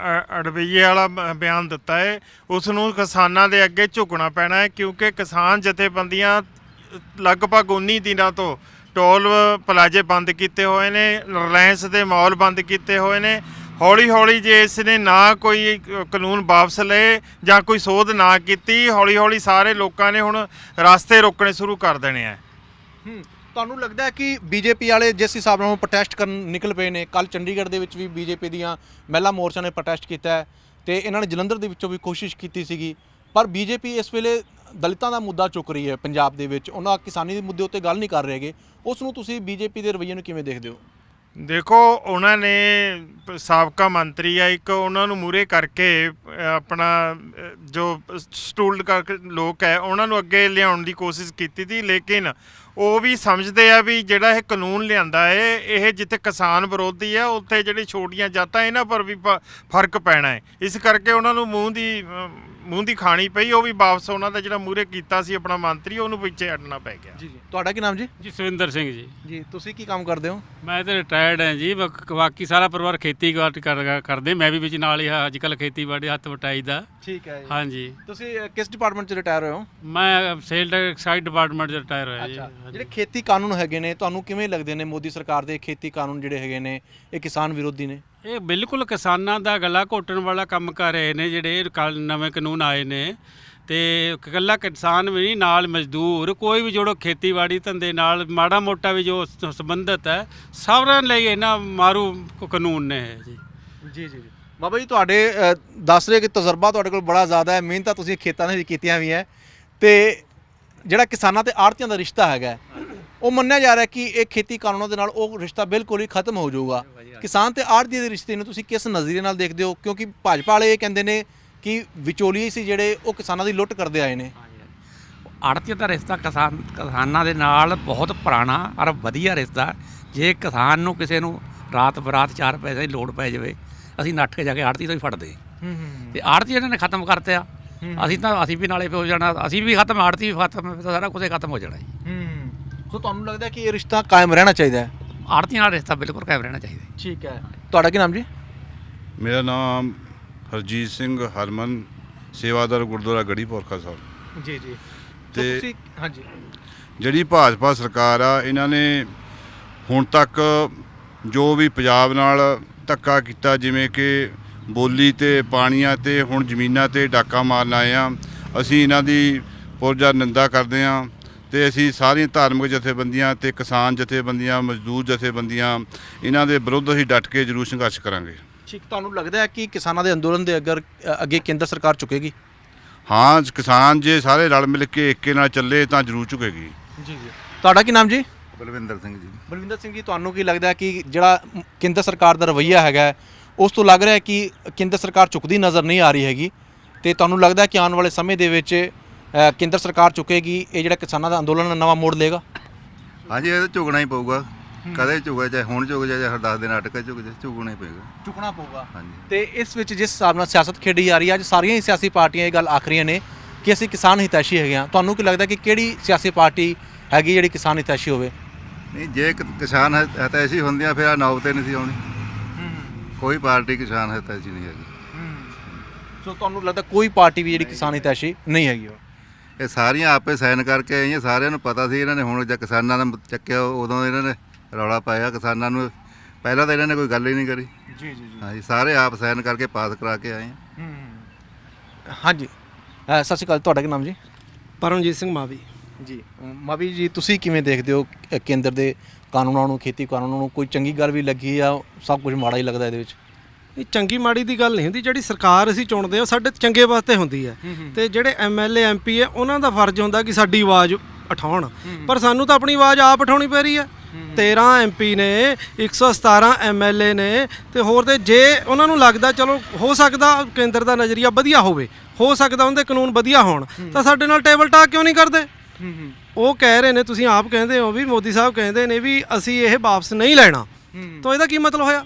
ਅੜਵਈਏ ਵਾਲਾ ਬਿਆਨ ਦਿੱਤਾ ਹੈ। ਉਸ ਨੂੰ ਕਿਸਾਨਾਂ ਦੇ ਅੱਗੇ ਝੁਕਣਾ ਪੈਣਾ ਹੈ, ਕਿਉਂਕਿ ਕਿਸਾਨ ਜਥੇਬੰਦੀਆਂ ਲਗਭਗ 19 ਦਿਨਾਂ ਤੋਂ ਟੋਲ ਪਲਾਜ਼ੇ ਬੰਦ ਕੀਤੇ ਹੋਏ ਨੇ, ਰਿਲਾਇੰਸ ਦੇ ਮਾਲ ਬੰਦ ਕੀਤੇ ਹੋਏ ਨੇ। ਹੌਲੀ ਹੌਲੀ ਜੇ ਇਸ ਨੇ ਨਾ ਕੋਈ ਕਾਨੂੰਨ ਵਾਪਸ ਲਏ ਜਾਂ ਕੋਈ ਸੋਧ ਨਾ ਕੀਤੀ, ਹੌਲੀ ਹੌਲੀ ਸਾਰੇ ਲੋਕਾਂ ਨੇ ਹੁਣ ਰਸਤੇ ਰੋਕਣੇ ਸ਼ੁਰੂ ਕਰ ਦੇਣੇ ਆ। ਤੁਹਾਨੂੰ ਲੱਗਦਾ ਹੈ ਕਿ ਬੀਜੇਪੀ ਵਾਲੇ ਜਿਸ ਹਿਸਾਬ ਨਾਲ ਪ੍ਰੋਟੈਸਟ ਕਰਨ ਨਿਕਲ ਪਏ ਨੇ, ਕੱਲ ਚੰਡੀਗੜ੍ਹ ਦੇ ਵਿੱਚ ਵੀ ਬੀਜੇਪੀ ਦੀਆਂ ਮਹਿਲਾ ਮੋਰਚਾ ਨੇ ਪ੍ਰੋਟੈਸਟ ਕੀਤਾ ਹੈ ਤੇ ਇਹਨਾਂ ਨੇ ਜਲੰਧਰ ਦੇ ਵਿੱਚੋਂ ਵੀ ਕੋਸ਼ਿਸ਼ ਕੀਤੀ ਸੀਗੀ, ਪਰ ਬੀਜੇਪੀ ਇਸ ਵੇਲੇ ਦਲਿਤਾਂ ਦਾ ਮੁੱਦਾ ਚੁੱਕ ਰਹੀ ਹੈ ਪੰਜਾਬ ਦੇ ਵਿੱਚ, ਉਹਨਾਂ ਕਿਸਾਨੀ ਦੇ ਮੁੱਦੇ ਉੱਤੇ ਗੱਲ ਨਹੀਂ ਕਰ ਰਹੇਗੇ, ਉਸ ਨੂੰ ਤੁਸੀਂ ਬੀਜੇਪੀ ਦੇ ਰਵੱਈਏ ਨੂੰ ਕਿਵੇਂ ਦੇਖਦੇ ਹੋ? ਦੇਖੋ, ਉਹਨਾਂ ਨੇ ਸਾਬਕਾ ਮੰਤਰੀ ਆ ਇੱਕ, ਉਹਨਾਂ ਨੂੰ ਮੂਹਰੇ ਕਰਕੇ ਆਪਣਾ ਜੋ ਸਟੂਲਡ ਲੋਕ ਹੈ ਉਹਨਾਂ ਨੂੰ ਅੱਗੇ ਲਿਆਉਣ ਦੀ ਕੋਸ਼ਿਸ਼ ਕੀਤੀ ਸੀ, ਲੇਕਿਨ ਉਹ ਵੀ ਸਮਝਦੇ ਆ ਵੀ ਜਿਹੜਾ ਇਹ ਕਾਨੂੰਨ ਲਿਆਂਦਾ ਹੈ ਇਹ ਜਿੱਥੇ ਕਿਸਾਨ ਵਿਰੋਧੀ ਆ ਉੱਥੇ ਜਿਹੜੀ ਛੋਟੀਆਂ ਜਾਤਾਂ ਇਹਨਾਂ ਪਰ ਵੀ ਫਰਕ ਪੈਣਾ ਹੈ, ਇਸ ਕਰਕੇ ਉਹਨਾਂ ਨੂੰ ਮੂੰਹ ਦੀ ਖਾਣੀ ਪਈ। ਉਹ ਵੀ ਵਾਪਸ ਉਹਨਾਂ ਦਾ ਜਿਹੜਾ ਮੂਹਰੇ ਕੀਤਾ ਸੀ ਆਪਣਾ ਮੰਤਰੀ ਉਹਨੂੰ ਪਿੱਛੇ ਹਟਣਾ ਪੈ ਗਿਆ। ਜੀ ਤੁਹਾਡਾ ਕੀ ਨਾਮ ਜੀ? ਜੀ ਸੁਰਿੰਦਰ ਸਿੰਘ ਜੀ। ਜੀ ਤੁਸੀਂ ਕੀ ਕੰਮ ਕਰਦੇ ਹੋ? ਮੈਂ ਤਾਂ ਰਿਟਾਇਰਡ ਹਾਂ ਜੀ, ਬਾਕੀ ਸਾਰਾ ਪਰਿਵਾਰ ਖੇਤੀਬਾੜੀ ਕਰਦੇ, ਮੈਂ ਵੀ ਵਿੱਚ ਨਾਲ ਹੀ ਅੱਜ ਕੱਲ੍ਹ ਖੇਤੀਬਾੜੀ ਹੱਥ ਵਟਾਈ ਦਾ। ਠੀਕ ਹੈ ਜੀ। ਹਾਂਜੀ। ਤੁਸੀਂ ਕਿਸ ਡਿਪਾਰਟਮੈਂਟ 'ਚ ਰਿਟਾਇਰ ਹੋਏ ਹੋ? ਮੈਂ ਸੇਲ ਐਕਸਾਈਜ਼ ਡਿਪਾਰਟਮੈਂਟ 'ਚ ਰਿਟਾਇਰ ਹੋਇਆ ਜੀ। ਜਿਹੜੇ ਖੇਤੀ ਕਾਨੂੰਨ ਹੈਗੇ ਨੇ ਤੁਹਾਨੂੰ ਕਿਵੇਂ ਲੱਗਦੇ ਨੇ? ਮੋਦੀ ਸਰਕਾਰ ਦੇ ਖੇਤੀ ਕਾਨੂੰਨ ਜਿਹੜੇ ਹੈਗੇ ਨੇ ਇਹ ਕਿਸਾਨ ਵਿਰੋਧੀ ਨੇ? ਇਹ ਬਿਲਕੁਲ ਕਿਸਾਨਾਂ ਦਾ ਗਲਾ ਘੋਟਣ ਵਾਲਾ ਕੰਮ ਕਰ ਰਹੇ ਨੇ ਜਿਹੜੇ ਨਵੇਂ ਕਾਨੂੰਨ ਆਏ ਨੇ, ਤੇ ਇਕੱਲਾ ਕਿਸਾਨ ਵੀ ਨਹੀਂ, ਨਾਲ ਮਜ਼ਦੂਰ ਕੋਈ ਵੀ ਜਿਹੜੋ ਖੇਤੀਬਾੜੀ ਧੰਦੇ ਨਾਲ ਮਾੜਾ ਮੋਟਾ ਵੀ ਜੋ ਸੰਬੰਧਿਤ ਹੈ ਸਾਰਿਆਂ ਲਈ ਇਹਨਾਂ ਮਾਰੂ ਕਾਨੂੰਨ ਨੇ ਜੀ। ਜੀ ਜੀ ਬਾਬਾ ਜੀ, ਤੁਹਾਡੇ ਦੱਸ ਰਹੇ ਕਿ ਤਜਰਬਾ ਤੁਹਾਡੇ ਕੋਲ ਬੜਾ ਜ਼ਿਆਦਾ ਹੈ, ਮਿਹਨਤਾਂ ਤੁਸੀਂ ਖੇਤਾਂ ਦੇ ਵਿੱਚ ਕੀਤੀਆਂ ਵੀ ਹੈ, ਤੇ ਜਿਹੜਾ ਕਿਸਾਨਾਂ ਤੇ ਆੜ੍ਹਤੀਆਂ ਦਾ ਰਿਸ਼ਤਾ ਹੈਗਾ ਉਹ ਮੰਨਿਆ ਜਾ ਰਿਹਾ ਕਿ ਇਹ ਖੇਤੀ ਕਾਨੂੰਨਾਂ ਦੇ ਨਾਲ ਉਹ ਰਿਸ਼ਤਾ ਬਿਲਕੁਲ ਹੀ ਖਤਮ ਹੋ ਜਾਊਗਾ। ਕਿਸਾਨ ਤੇ ਆੜ੍ਹਤੀ ਦੇ ਰਿਸ਼ਤੇ ਨੂੰ ਤੁਸੀਂ ਕਿਸ ਨਜ਼ਰੀਏ ਨਾਲ ਦੇਖਦੇ ਹੋ? ਕਿਉਂਕਿ ਭਾਜਪਾ ਵਾਲੇ ਇਹ ਕਹਿੰਦੇ ਨੇ ਕਿ ਵਿਚੋਲੀਏ ਸੀ ਜਿਹੜੇ ਉਹ ਕਿਸਾਨਾਂ ਦੀ ਲੁੱਟ ਕਰਦੇ ਆਏ ਨੇ। ਆੜ੍ਹਤੀਆਂ ਦਾ ਰਿਸ਼ਤਾ ਕਿਸਾਨਾਂ ਦੇ ਨਾਲ ਬਹੁਤ ਪੁਰਾਣਾ ਔਰ ਵਧੀਆ ਰਿਸ਼ਤਾ। ਜੇ ਕਿਸਾਨ ਨੂੰ ਕਿਸੇ ਨੂੰ ਰਾਤ ਬਰਾਤ 4 ਪੈਸੇ ਦੀ ਲੋੜ ਪੈ ਜਾਵੇ, ਅਸੀਂ ਨੱਠ ਕੇ ਜਾ ਕੇ ਆੜ੍ਹਤੀ ਤੋਂ ਹੀ ਫੜਦੇ, ਤੇ ਆੜ੍ਹਤੀ ਇਹਨਾਂ ਨੇ ਖਤਮ ਕਰਤਿਆ। ਅਸੀਂ ਵੀ ਨਾਲੇ ਹੋ ਜਾਣਾ, ਅਸੀਂ ਵੀ ਖਤਮ, ਆੜ੍ਹਤੀ ਵੀ ਖਤਮ, ਸਾਰਾ ਕੁਝ ਖਤਮ ਹੋ ਜਾਣਾ ਜੀ। ਸੋ ਤੁਹਾਨੂੰ ਲੱਗਦਾ ਕਿ ਇਹ ਰਿਸ਼ਤਾ ਕਾਇਮ ਰਹਿਣਾ ਚਾਹੀਦਾ ਹੈ? ਆੜ੍ਹਤੀਆਂ ਨਾਲ ਰਿਸ਼ਤਾ ਬਿਲਕੁਲ ਕਾਇਮ ਰਹਿਣਾ ਚਾਹੀਦਾ। ਠੀਕ ਹੈ। ਤੁਹਾਡਾ ਕੀ ਨਾਮ ਜੀ? ਮੇਰਾ ਨਾਮ ਹਰਜੀਤ ਸਿੰਘ ਹਰਮਨ, ਸੇਵਾਦਾਰ ਗੁਰਦੁਆਰਾ ਗੜੀ ਪੁਰਖਾ ਸਾਹਿਬ। ਜੀ ਜੀ। ਤੇ ਤੁਸੀਂ ਹਾਂਜੀ, ਜਿਹੜੀ ਭਾਜਪਾ ਸਰਕਾਰ ਆ ਇਹਨਾਂ ਨੇ ਹੁਣ ਤੱਕ ਜੋ ਵੀ ਪੰਜਾਬ ਨਾਲ ਧੱਕਾ ਕੀਤਾ, ਜਿਵੇਂ ਕਿ ਬੋਲੀ ਤੇ ਪਾਣੀਆਂ ਤੇ ਹੁਣ ਜ਼ਮੀਨਾਂ ਤੇ ਡਾਕਾ ਮਾਰਨ ਆਏ ਆ, ਅਸੀਂ ਇਹਨਾਂ ਦੀ ਪੁਰਜਾ ਨਿੰਦਾ ਕਰਦੇ ਹਾਂ, ਤੇ ਅਸੀਂ ਸਾਰੀਆਂ ਧਾਰਮਿਕ ਜਥੇਬੰਦੀਆਂ ਤੇ ਕਿਸਾਨ ਜਥੇਬੰਦੀਆਂ, ਮਜ਼ਦੂਰ ਜਥੇਬੰਦੀਆਂ, ਇਹਨਾਂ ਦੇ ਵਿਰੁੱਧ ਅਸੀਂ ਡਟ ਕੇ ਜ਼ਰੂਰ ਸੰਘਰਸ਼ ਕਰਾਂਗੇ। ਠੀਕ, ਤੁਹਾਨੂੰ ਲੱਗਦਾ ਹੈ ਕਿ ਕਿਸਾਨਾਂ ਦੇ ਅੰਦੋਲਨ ਦੇ ਅੱਗੇ ਕੇਂਦਰ ਸਰਕਾਰ ਝੁਕੇਗੀ? ਹਾਂ, ਕਿਸਾਨ ਜੇ ਸਾਰੇ ਰਲ ਮਿਲ ਕੇ ਏਕੇ ਨਾਲ ਚੱਲੇ ਤਾਂ ਜ਼ਰੂਰ ਝੁਕੇਗੀ। ਜੀ ਜੀ। ਤੁਹਾਡਾ ਕੀ ਨਾਮ ਜੀ? ਬਲਵਿੰਦਰ ਸਿੰਘ ਜੀ। ਬਲਵਿੰਦਰ ਸਿੰਘ ਜੀ, ਤੁਹਾਨੂੰ ਕੀ ਲੱਗਦਾ ਕਿ ਜਿਹੜਾ ਕੇਂਦਰ ਸਰਕਾਰ ਦਾ ਰਵੱਈਆ ਹੈਗਾ ਉਸ ਤੋਂ ਲੱਗ ਰਿਹਾ ਕਿ ਕੇਂਦਰ ਸਰਕਾਰ ਝੁਕਦੀ ਨਜ਼ਰ ਨਹੀਂ ਆ ਰਹੀ ਹੈਗੀ, ਤੇ ਤੁਹਾਨੂੰ ਲੱਗਦਾ ਕਿ ਆਉਣ ਵਾਲੇ ਸਮੇਂ ਦੇ ਵਿੱਚ ਕੇਂਦਰ ਸਰਕਾਰ ਝੁਕੇਗੀ, ਇਹ ਜਿਹੜਾ ਕਿਸਾਨਾਂ ਦਾ ਅੰਦੋਲਨ ਨਵਾਂ ਮੋੜ ਲਏਗਾ? ਹਾਂਜੀ, ਇਹ ਤਾਂ ਝੁਕਣਾ ਹੀ ਪਊਗਾ, ਕਦੇ ਝੁਕੇ ਚਾਹੇ ਹੁਣ ਝੁਕ ਜਾਏ ਚਾਹੇ 10 ਦਿਨ ਅਟਕੇ ਝੁਕਣਾ ਹੀ ਪਏਗਾ, ਝੁਕਣਾ ਪਊਗਾ। ਹਾਂਜੀ। ਤੇ ਇਸ ਵਿੱਚ ਜਿਸ ਹਿਸਾਬ ਨਾਲ ਸਿਆਸਤ ਖੇਡੀ ਜਾ ਰਹੀ ਹੈ, ਅੱਜ ਸਾਰੀਆਂ ਹੀ ਸਿਆਸੀ ਪਾਰਟੀਆਂ ਇਹ ਗੱਲ ਆਖ ਰਹੀਆਂ ਨੇ ਕਿ ਅਸੀਂ ਕਿਸਾਨ ਹਿਤੈਸ਼ੀ ਹੈਗੇ ਹਾਂ, ਤੁਹਾਨੂੰ ਕੀ ਲੱਗਦਾ ਕਿ ਕਿਹੜੀ ਸਿਆਸੀ ਪਾਰਟੀ ਹੈਗੀ ਜਿਹੜੀ ਕਿਸਾਨ ਹਿਤੈਸ਼ੀ ਹੋਵੇ? ਨਹੀਂ, ਜੇ ਕਿਸਾਨ ਹਿਤੈਸ਼ੀ ਹੁੰਦੀਆਂ ਫਿਰ ਆ ਨੌਬਤ ਨਹੀਂ ਸੀ ਆਉਣੀ। ਕੋਈ ਪਾਰਟੀ ਕਿਸਾਨ ਹਿਤੈਸ਼ੀ ਨਹੀਂ ਹੈਗੀ। ਸੋ ਤੁਹਾਨੂੰ ਲੱਗਦਾ ਕੋਈ ਪਾਰਟੀ ਵੀ ਜਿਹੜੀ ਕਿਸਾਨ ਹਿਤੈਸ਼ੀ ਨਹੀਂ ਹੈਗੀ? ਇਹ ਸਾਰੀਆਂ ਆਪੇ ਸਾਈਨ ਕਰਕੇ ਆਈਆਂ, ਸਾਰਿਆਂ ਨੂੰ ਪਤਾ ਸੀ ਇਹਨਾਂ ਨੇ, ਹੁਣ ਜਦ ਕਿਸਾਨਾਂ ਦਾ ਚੱਕਿਆ ਉਦੋਂ ਇਹਨਾਂ ਨੇ ਰੌਲਾ ਪਾਇਆ ਕਿਸਾਨਾਂ ਨੂੰ, ਪਹਿਲਾਂ ਤਾਂ ਇਹਨਾਂ ਨੇ ਕੋਈ ਗੱਲ ਹੀ ਨਹੀਂ ਕਰੀ। ਜੀ ਜੀ। ਹਾਂਜੀ, ਸਾਰੇ ਆਪ ਸਾਈਨ ਕਰਕੇ ਪਾਸ ਕਰਾ ਕੇ ਆਏ ਆ। ਹਾਂਜੀ, ਸਤਿ ਸ਼੍ਰੀ ਅਕਾਲ। ਤੁਹਾਡਾ ਕੀ ਨਾਮ ਜੀ? ਪਰਮਜੀਤ ਸਿੰਘ ਮਾਵੀ ਜੀ। ਮਾਵੀ ਜੀ, ਤੁਸੀਂ ਕਿਵੇਂ ਦੇਖਦੇ ਹੋ ਕੇਂਦਰ ਦੇ ਕਾਨੂੰਨਾਂ ਨੂੰ, ਖੇਤੀ ਕਾਨੂੰਨਾਂ ਨੂੰ? ਕੋਈ ਚੰਗੀ ਗੱਲ ਵੀ ਲੱਗੀ ਆ ਸਭ ਕੁਝ ਮਾੜਾ ਹੀ ਲੱਗਦਾ ਇਹਦੇ ਵਿੱਚ? ਇਹ ਚੰਗੀ ਮਾੜੀ ਦੀ ਗੱਲ ਨਹੀਂ ਹੁੰਦੀ, ਜਿਹੜੀ ਸਰਕਾਰ ਅਸੀਂ ਚੁਣਦੇ ਹਾਂ ਸਾਡੇ ਚੰਗੇ ਵਾਸਤੇ ਹੁੰਦੀ ਹੈ, ਤੇ ਜਿਹੜੇ ਐਮਐਲਏ ਐਮਪੀ ਹੈ ਉਹਨਾਂ ਦਾ ਫਰਜ਼ ਹੁੰਦਾ ਕਿ ਸਾਡੀ ਆਵਾਜ਼ ਉਠਾਉਣ, ਪਰ ਸਾਨੂੰ ਤਾਂ ਆਪਣੀ ਆਵਾਜ਼ ਆਪ ਉਠਾਉਣੀ ਪੈ ਰਹੀ ਹੈ। 13 ਐਮਪੀ ਨੇ, 117 ਐਮਐਲਏ ਨੇ, ਤੇ ਹੋਰ ਤੇ ਜੇ ਉਹਨਾਂ ਨੂੰ ਲੱਗਦਾ ਚਲੋ ਹੋ ਸਕਦਾ ਕੇਂਦਰ ਦਾ ਨਜ਼ਰੀਆ ਵਧੀਆ ਹੋਵੇ, ਹੋ ਸਕਦਾ ਉਹਦੇ ਕਾਨੂੰਨ ਵਧੀਆ ਹੋਣ, ਤਾਂ ਸਾਡੇ ਨਾਲ ਟੇਬਲ ਟਾਕ ਕਿਉਂ ਨਹੀਂ ਕਰਦੇ? ਉਹ ਕਹਿ ਰਹੇ ਨੇ, ਤੁਸੀਂ ਆਪ ਕਹਿੰਦੇ ਹੋ ਵੀ ਮੋਦੀ ਸਾਹਿਬ ਕਹਿੰਦੇ ਨੇ ਵੀ ਅਸੀਂ ਇਹ ਵਾਪਸ ਨਹੀਂ ਲੈਣਾ, ਤਾਂ ਇਹਦਾ ਕੀ ਮਤਲਬ ਹੋਇਆ?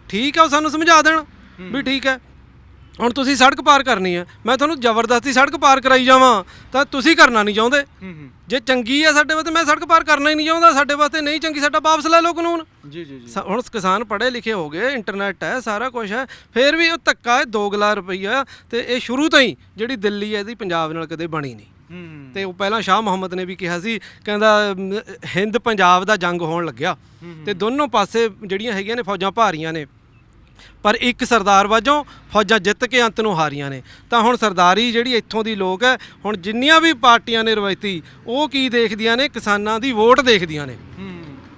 ਠੀਕ ਹੈ, ਉਹ ਸਾਨੂੰ ਸਮਝਾ ਦੇਣ ਵੀ ਠੀਕ ਹੈ, ਹੁਣ ਤੁਸੀਂ ਸੜਕ ਪਾਰ ਕਰਨੀ ਹੈ, ਮੈਂ ਤੁਹਾਨੂੰ ਜ਼ਬਰਦਸਤੀ ਸੜਕ ਪਾਰ ਕਰਾਈ ਜਾਵਾਂ ਤਾਂ ਤੁਸੀਂ ਕਰਨਾ ਨਹੀਂ ਚਾਹੁੰਦੇ। ਜੇ ਚੰਗੀ ਹੈ ਸਾਡੇ ਵਾਸਤੇ, ਮੈਂ ਸੜਕ ਪਾਰ ਕਰਨਾ ਹੀ ਨਹੀਂ ਚਾਹੁੰਦਾ, ਸਾਡੇ ਵਾਸਤੇ ਨਹੀਂ ਚੰਗੀ, ਸਾਡਾ ਵਾਪਸ ਲੈ ਲਓ ਕਾਨੂੰਨ। ਜੀ ਜੀ ਜੀ। ਹੁਣ ਕਿਸਾਨ ਪੜ੍ਹੇ ਲਿਖੇ ਹੋ ਗਏ, ਇੰਟਰਨੈਟ ਹੈ, ਸਾਰਾ ਕੁਝ ਹੈ, ਫਿਰ ਵੀ ਉਹ ਧੱਕਾ ਹੈ 2 ਗੁਲਾ ਰੁਪਈਆ, ਤੇ ਇਹ ਸ਼ੁਰੂ ਤੋਂ ਹੀ ਜਿਹੜੀ ਦਿੱਲੀ ਹੈ ਇਹਦੀ ਪੰਜਾਬ ਨਾਲ ਕਦੇ ਬਣੀ ਨਹੀਂ। ਤੇ ਉਹ ਪਹਿਲਾਂ ਸ਼ਾਹ ਮੁਹੰਮਦ ਨੇ ਵੀ ਕਿਹਾ ਸੀ, ਕਹਿੰਦਾ ਹਿੰਦ ਪੰਜਾਬ ਦਾ ਜੰਗ ਹੋਣ ਲੱਗਿਆ, ਤੇ ਦੋਨੋਂ ਪਾਸੇ ਜਿਹੜੀਆਂ ਹੈਗੀਆਂ ਨੇ ਫੌਜਾਂ ਭਾਰੀਆਂ ਨੇ, ਪਰ ਇੱਕ ਸਰਦਾਰ ਵਜੋਂ ਫੌਜਾਂ ਜਿੱਤ ਕੇ ਅੰਤ ਨੂੰ ਹਾਰੀਆਂ ਨੇ। ਤਾਂ ਹੁਣ ਸਰਦਾਰੀ ਜਿਹੜੀ ਇੱਥੋਂ ਦੀ ਲੋਕ ਹੈ, ਹੁਣ ਜਿੰਨੀਆਂ ਵੀ ਪਾਰਟੀਆਂ ਨੇ ਰਵਾਇਤੀ, ਉਹ ਕੀ ਦੇਖਦੀਆਂ ਨੇ? ਕਿਸਾਨਾਂ ਦੀ ਵੋਟ ਦੇਖਦੀਆਂ ਨੇ।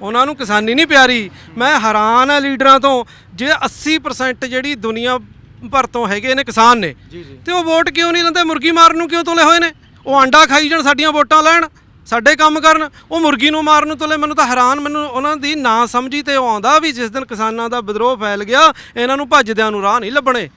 ਉਹਨਾਂ ਨੂੰ ਕਿਸਾਨੀ ਨਹੀਂ ਪਿਆਰੀ। ਮੈਂ ਹੈਰਾਨ ਆ ਲੀਡਰਾਂ ਤੋਂ, ਜੇ 80% ਜਿਹੜੀ ਦੁਨੀਆ ਭਰ ਤੋਂ ਹੈਗੇ ਨੇ ਕਿਸਾਨ ਨੇ, ਤੇ ਉਹ ਵੋਟ ਕਿਉਂ ਨਹੀਂ ਲੈਂਦੇ? ਮੁਰਗੀ ਮਾਰਨ ਨੂੰ ਕਿਉਂ ਤੁਲੇ ਹੋਏ ਨੇ? ਉਹ ਆਂਡਾ ਖਾਈ ਜਾਣ, ਸਾਡੀਆਂ ਵੋਟਾਂ ਲੈਣ, ਸਾਡੇ ਕੰਮ ਕਰਨ, ਉਹ ਮੁਰਗੀ ਨੂੰ ਮਾਰਨ ਨੂੰ ਤੁਲੇ। ਮੈਨੂੰ ਤਾਂ ਹੈਰਾਨ, ਮੈਨੂੰ ਉਹਨਾਂ ਦੀ ਨਾ ਸਮਝੀ ਤੇ ਉਹ ਆਉਂਦਾ ਵੀ ਜਿਸ ਦਿਨ ਕਿਸਾਨਾਂ ਦਾ ਵਿਦਰੋਹ ਫੈਲ ਗਿਆ, ਇਹਨਾਂ ਨੂੰ ਭੱਜਦਿਆਂ ਨੂੰ ਰਾਹ ਨਹੀਂ ਲੱਭਣੇ।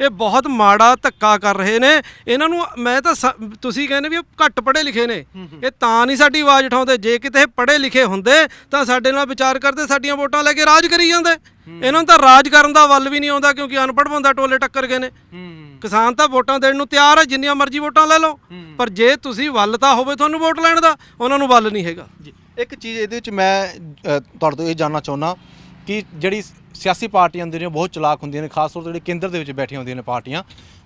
ਇਹ ਬਹੁਤ ਮਾੜਾ ਧੱਕਾ ਕਰ ਰਹੇ ਨੇ ਇਹਨਾਂ ਨੂੰ। ਮੈਂ ਤਾਂ ਤੁਸੀਂ ਕਹਿੰਦੇ ਵੀ ਘੱਟ ਪੜ੍ਹੇ ਲਿਖੇ ਨੇ, ਇਹ ਤਾਂ ਨਹੀਂ ਸਾਡੀ ਆਵਾਜ਼ ਉਠਾਉਂਦੇ। ਜੇ ਕਿਤੇ ਪੜ੍ਹੇ ਲਿਖੇ ਹੁੰਦੇ ਤਾਂ ਸਾਡੇ ਨਾਲ ਵਿਚਾਰ ਕਰਦੇ, ਸਾਡੀਆਂ ਵੋਟਾਂ ਲੈ ਕੇ ਰਾਜ ਕਰੀ ਜਾਂਦੇ। ਇਹਨਾਂ ਨੂੰ ਤਾਂ ਰਾਜ ਕਰਨ ਦਾ ਵੱਲ ਵੀ ਨਹੀਂ ਆਉਂਦਾ, ਕਿਉਂਕਿ ਅਨਪੜ੍ਹ ਬੰਦਾ ਟੋਲੇ ਟੱਕਰ ਗਏ ਨੇ। ਕਿਸਾਨ ਤਾਂ ਵੋਟਾਂ ਦੇਣ ਨੂੰ ਤਿਆਰ ਹੈ, ਜਿੰਨੀਆਂ ਮਰਜ਼ੀ ਵੋਟਾਂ ਲੈ ਲਓ, ਪਰ ਜੇ ਤੁਸੀਂ ਵੱਲ ਤਾਂ ਹੋਵੇ ਤੁਹਾਨੂੰ ਵੋਟ ਲੈਣ ਦਾ, ਉਹਨਾਂ ਨੂੰ ਵੱਲ ਨਹੀਂ ਹੈਗਾ। ਇੱਕ ਚੀਜ਼ ਇਹਦੇ ਵਿੱਚ ਮੈਂ ਤੁਹਾਡੇ ਤੋਂ ਇਹ ਜਾਣਨਾ ਚਾਹੁੰਦਾ ਕਿ ਜਿਹੜੀ ਸਿਆਸੀ ਪਾਰਟੀਆਂ ਹੁੰਦੀਆਂ ਨੇ ਬਹੁਤ ਚਲਾਕ ਹੁੰਦੀਆਂ ਨੇ, ਖਾਸ ਤੌਰ 'ਤੇ ਜਿਹੜੇ ਕੇਂਦਰ ਦੇ ਵਿੱਚ ਬੈਠੀਆਂ ਹੁੰਦੀਆਂ ਨੇ ਪਾਰਟੀਆਂ,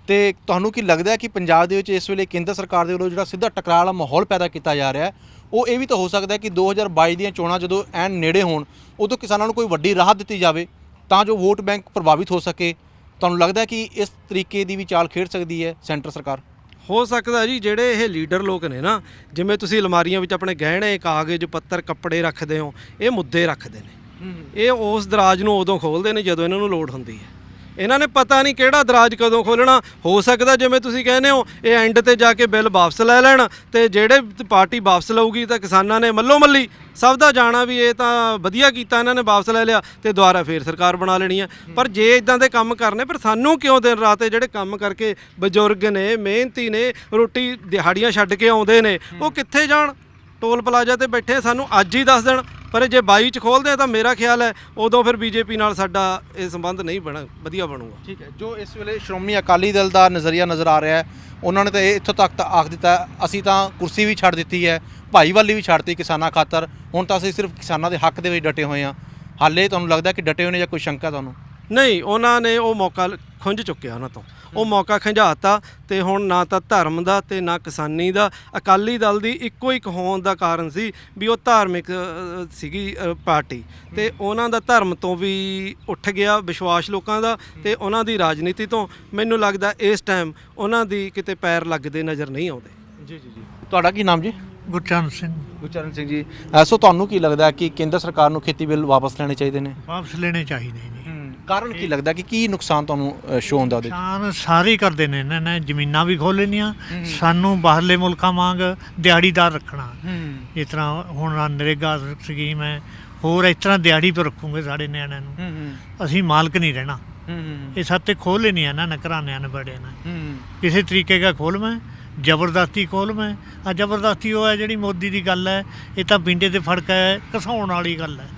ਤੇ ਤੁਹਾਨੂੰ ਕੀ ਲੱਗਦਾ ਕਿ ਪੰਜਾਬ ਦੇ ਵਿੱਚ ਇਸ ਵੇਲੇ ਕੇਂਦਰ ਸਰਕਾਰ ਦੇ ਵੱਲੋਂ ਜਿਹੜਾ ਸਿੱਧਾ ਟਕਰਾਅ ਵਾਲਾ ਮਾਹੌਲ ਪੈਦਾ ਕੀਤਾ ਜਾ ਰਿਹਾ ਹੈ, ਉਹ ਇਹ ਵੀ ਤਾਂ ਹੋ ਸਕਦਾ ਕਿ 2022 ਦੀਆਂ ਚੋਣਾਂ ਜਦੋਂ ਐਨ ਨੇੜੇ ਹੋਣ, ਉਦੋਂ ਕਿਸਾਨਾਂ ਨੂੰ ਕੋਈ ਵੱਡੀ ਰਾਹਤ ਦਿੱਤੀ ਜਾਵੇ ਤਾਂ ਜੋ ਵੋਟ ਬੈਂਕ ਪ੍ਰਭਾਵਿਤ ਹੋ ਸਕੇ? ਤੁਹਾਨੂੰ ਲੱਗਦਾ ਕਿ ਇਸ ਤਰੀਕੇ ਦੀ ਵੀ ਚਾਲ ਖੇਡ ਸਕਦੀ ਹੈ ਸੈਂਟਰ ਸਰਕਾਰ? ਹੋ ਸਕਦਾ ਜੀ। ਜਿਹੜੇ ਇਹ ਲੀਡਰ ਲੋਕ ਨੇ ਨਾ, ਜਿਵੇਂ ਤੁਸੀਂ ਅਲਮਾਰੀਆਂ ਵਿੱਚ ਆਪਣੇ ਗਹਿਣੇ, ਕਾਗਜ਼ ਪੱਤਰ, ਕੱਪੜੇ ਰੱਖਦੇ ਹੋ, ਇਹ ਮੁੱਦੇ ਰੱਖਦੇ ਨੇ। ਇਹ ਉਸ ਦਰਾਜ ਨੂੰ ਉਦੋਂ ਖੋਲ੍ਹਦੇ ਨੇ ਜਦੋਂ ਇਹਨਾਂ ਨੂੰ ਲੋੜ ਹੁੰਦੀ ਹੈ। ਇਹਨਾਂ ਨੇ ਪਤਾ ਨਹੀਂ ਕਿਹੜਾ ਦਰਾਜ ਕਦੋਂ ਖੋਲ੍ਹਣਾ। ਹੋ ਸਕਦਾ ਜਿਵੇਂ ਤੁਸੀਂ ਕਹਿੰਦੇ ਹੋ, ਇਹ ਐਂਡ ਤੇ ਜਾ ਕੇ ਬਿੱਲ ਵਾਪਸ ਲੈ ਲੈਣ, ਤੇ ਜਿਹੜੇ ਪਾਰਟੀ ਵਾਪਸ ਲਊਗੀ ਤਾਂ ਕਿਸਾਨਾਂ ਨੇ ਮੱਲੋ ਮੱਲੀ ਸਭ ਦਾ ਜਾਣਾ ਵੀ ਇਹ ਤਾਂ ਵਧੀਆ ਕੀਤਾ, ਇਹਨਾਂ ਨੇ ਵਾਪਸ ਲੈ ਲਿਆ ਤੇ ਦੁਬਾਰਾ ਫੇਰ ਸਰਕਾਰ ਬਣਾ ਲੈਣੀ ਹੈ। ਪਰ ਜੇ ਇਦਾਂ ਦੇ ਕੰਮ ਕਰਨੇ, ਪਰ ਸਾਨੂੰ ਕਿਉਂ ਦਿਨ ਰਾਤ ਇਹ ਜਿਹੜੇ ਕੰਮ ਕਰਕੇ ਬਜ਼ੁਰਗ ਨੇ, ਮਿਹਨਤੀ ਨੇ, ਰੋਟੀ ਦਿਹਾੜੀਆਂ ਛੱਡ ਕੇ ਆਉਂਦੇ ਨੇ, ਉਹ ਕਿੱਥੇ ਜਾਣ? ਟੋਲ ਪਲਾਜ਼ਾ ਤੇ ਬੈਠੇ, ਸਾਨੂੰ ਅੱਜ ਹੀ ਦੱਸ ਦੇਣ। ਪਰ ਜੇ 22 ਚ ਖੋਲ੍ਹਦੇ ਆ ਤਾਂ ਮੇਰਾ ਖਿਆਲ ਹੈ ਉਦੋਂ ਫਿਰ ਬੀਜੇਪੀ ਨਾਲ ਸਾਡਾ ਇਹ ਸੰਬੰਧ ਨਹੀਂ ਵਧੀਆ ਬਣੂਗਾ। ਠੀਕ ਹੈ। ਜੋ ਇਸ ਵੇਲੇ ਸ਼੍ਰੋਮਣੀ ਅਕਾਲੀ ਦਲ ਦਾ ਨਜ਼ਰੀਆ ਨਜ਼ਰ ਆ ਰਿਹਾ ਹੈ, ਉਹਨਾਂ ਨੇ ਤਾਂ ਇਹ ਇੱਥੋਂ ਤੱਕ ਤਾਂ ਆਖ ਦਿੱਤਾ, ਅਸੀਂ ਤਾਂ ਕੁਰਸੀ ਵੀ ਛੱਡ ਦਿੱਤੀ ਹੈ, ਭਾਈਵਾਲੀ ਵੀ ਛੱਡਤੀ ਕਿਸਾਨਾਂ ਖਾਤਰ, ਹੁਣ ਤਾਂ ਅਸੀਂ ਸਿਰਫ ਕਿਸਾਨਾਂ ਦੇ ਹੱਕ ਦੇ ਵਿੱਚ ਡਟੇ ਹੋਏ ਹਾਂ। ਹਾਲੇ ਤੁਹਾਨੂੰ ਲੱਗਦਾ ਕਿ ਡਟੇ ਹੋਏ ਨੇ ਜਾਂ ਕੋਈ ਸ਼ੰਕਾ ਤੁਹਾਨੂੰ? ਨਹੀਂ, ਉਹਨਾਂ ਨੇ ਉਹ ਮੌਕਾ ਖੁੰਝ ਚੁੱਕਿਆ, ਉਹਨਾਂ ਤੋਂ ਉਹ ਮੌਕਾ ਖੰਝਾਤਾ। ਤੇ ਹੁਣ ਨਾ ਤਾਂ ਧਰਮ ਦਾ ਤੇ ਨਾ ਕਿਸਾਨੀ ਦਾ, ਅਕਾਲੀ ਦਲ ਦੀ ਇੱਕੋ ਇੱਕ ਹੋਣ ਦਾ ਕਾਰਨ ਸੀ ਵੀ ਉਹ ਧਾਰਮਿਕ ਸੀਗੀ ਪਾਰਟੀ, ਤੇ ਉਹਨਾਂ ਦਾ ਧਰਮ ਤੋਂ ਵੀ ਉੱਠ ਗਿਆ ਵਿਸ਼ਵਾਸ ਲੋਕਾਂ ਦਾ, ਤੇ ਉਹਨਾਂ ਦੀ ਰਾਜਨੀਤੀ ਤੋਂ ਮੈਨੂੰ ਲੱਗਦਾ ਇਸ ਟਾਈਮ ਉਹਨਾਂ ਦੀ ਕਿਤੇ ਪੈਰ ਲੱਗਦੇ ਨਜ਼ਰ ਨਹੀਂ ਆਉਂਦੇ। ਜੀ ਜੀ ਜੀ। ਤੁਹਾਡਾ ਕੀ ਨਾਮ ਜੀ? ਗੁਰਚਰਨ ਸਿੰਘ। ਗੁਰਚਰਨ ਸਿੰਘ ਜੀ, ਸੋ ਤੁਹਾਨੂੰ ਕੀ ਲੱਗਦਾ ਕਿ ਕੇਂਦਰ ਸਰਕਾਰ ਨੂੰ ਖੇਤੀ ਬਿੱਲ ਵਾਪਸ ਲੈਣੇ ਚਾਹੀਦੇ ਨੇ? ਵਾਪਸ ਲੈਣੇ ਚਾਹੀਦੇ ਜੀ। ਕਾਰਨ ਕੀ ਲੱਗਦਾ ਕਿ ਕੀ ਨੁਕਸਾਨ ਤੁਹਾਨੂੰ ਸ਼ੋ ਹੁੰਦਾ ਉਹਦੇ? ਨੁਕਸਾਨ ਸਾਰੇ ਹੀ ਕਰਦੇ ਨੇ ਇਹਨਾਂ ਨੇ, ਜ਼ਮੀਨਾਂ ਵੀ ਖੋਹ ਲੈਣੀਆਂ, ਸਾਨੂੰ ਬਾਹਰਲੇ ਮੁਲਕਾਂ ਵਾਂਗ ਦਿਹਾੜੀਦਾਰ ਰੱਖਣਾ। ਜਿਸ ਤਰ੍ਹਾਂ ਹੁਣ ਨਰੇਗਾ ਸਕੀਮ ਹੈ, ਹੋਰ ਇਸ ਤਰ੍ਹਾਂ ਦਿਹਾੜੀ ਪਰ ਰੱਖੂਗੇ ਸਾਡੇ ਨਿਆਣਿਆਂ ਨੂੰ, ਅਸੀਂ ਮਾਲਕ ਨਹੀਂ ਰਹਿਣਾ। ਇਹ ਸੱਤੇ ਖੋਹ ਲੈਣੀਆਂ ਇਹਨਾਂ ਨੇ, ਘਰਾਨਿਆਂ ਨੇ, ਬੜਿਆਂ ਨੇ, ਕਿਸੇ ਤਰੀਕੇ ਦਾ ਖੋਲ ਮੈਂ ਜ਼ਬਰਦਸਤੀ ਖੋਲ ਮੈਂ ਆ ਜ਼ਬਰਦਸਤੀ ਉਹ ਹੈ ਜਿਹੜੀ ਮੋਦੀ ਦੀ ਗੱਲ ਹੈ, ਇਹ ਤਾਂ ਪਿੰਡੇ ਤੇ ਫੜਕ ਹੈ, ਘਸਾਉਣ ਵਾਲੀ ਗੱਲ ਹੈ।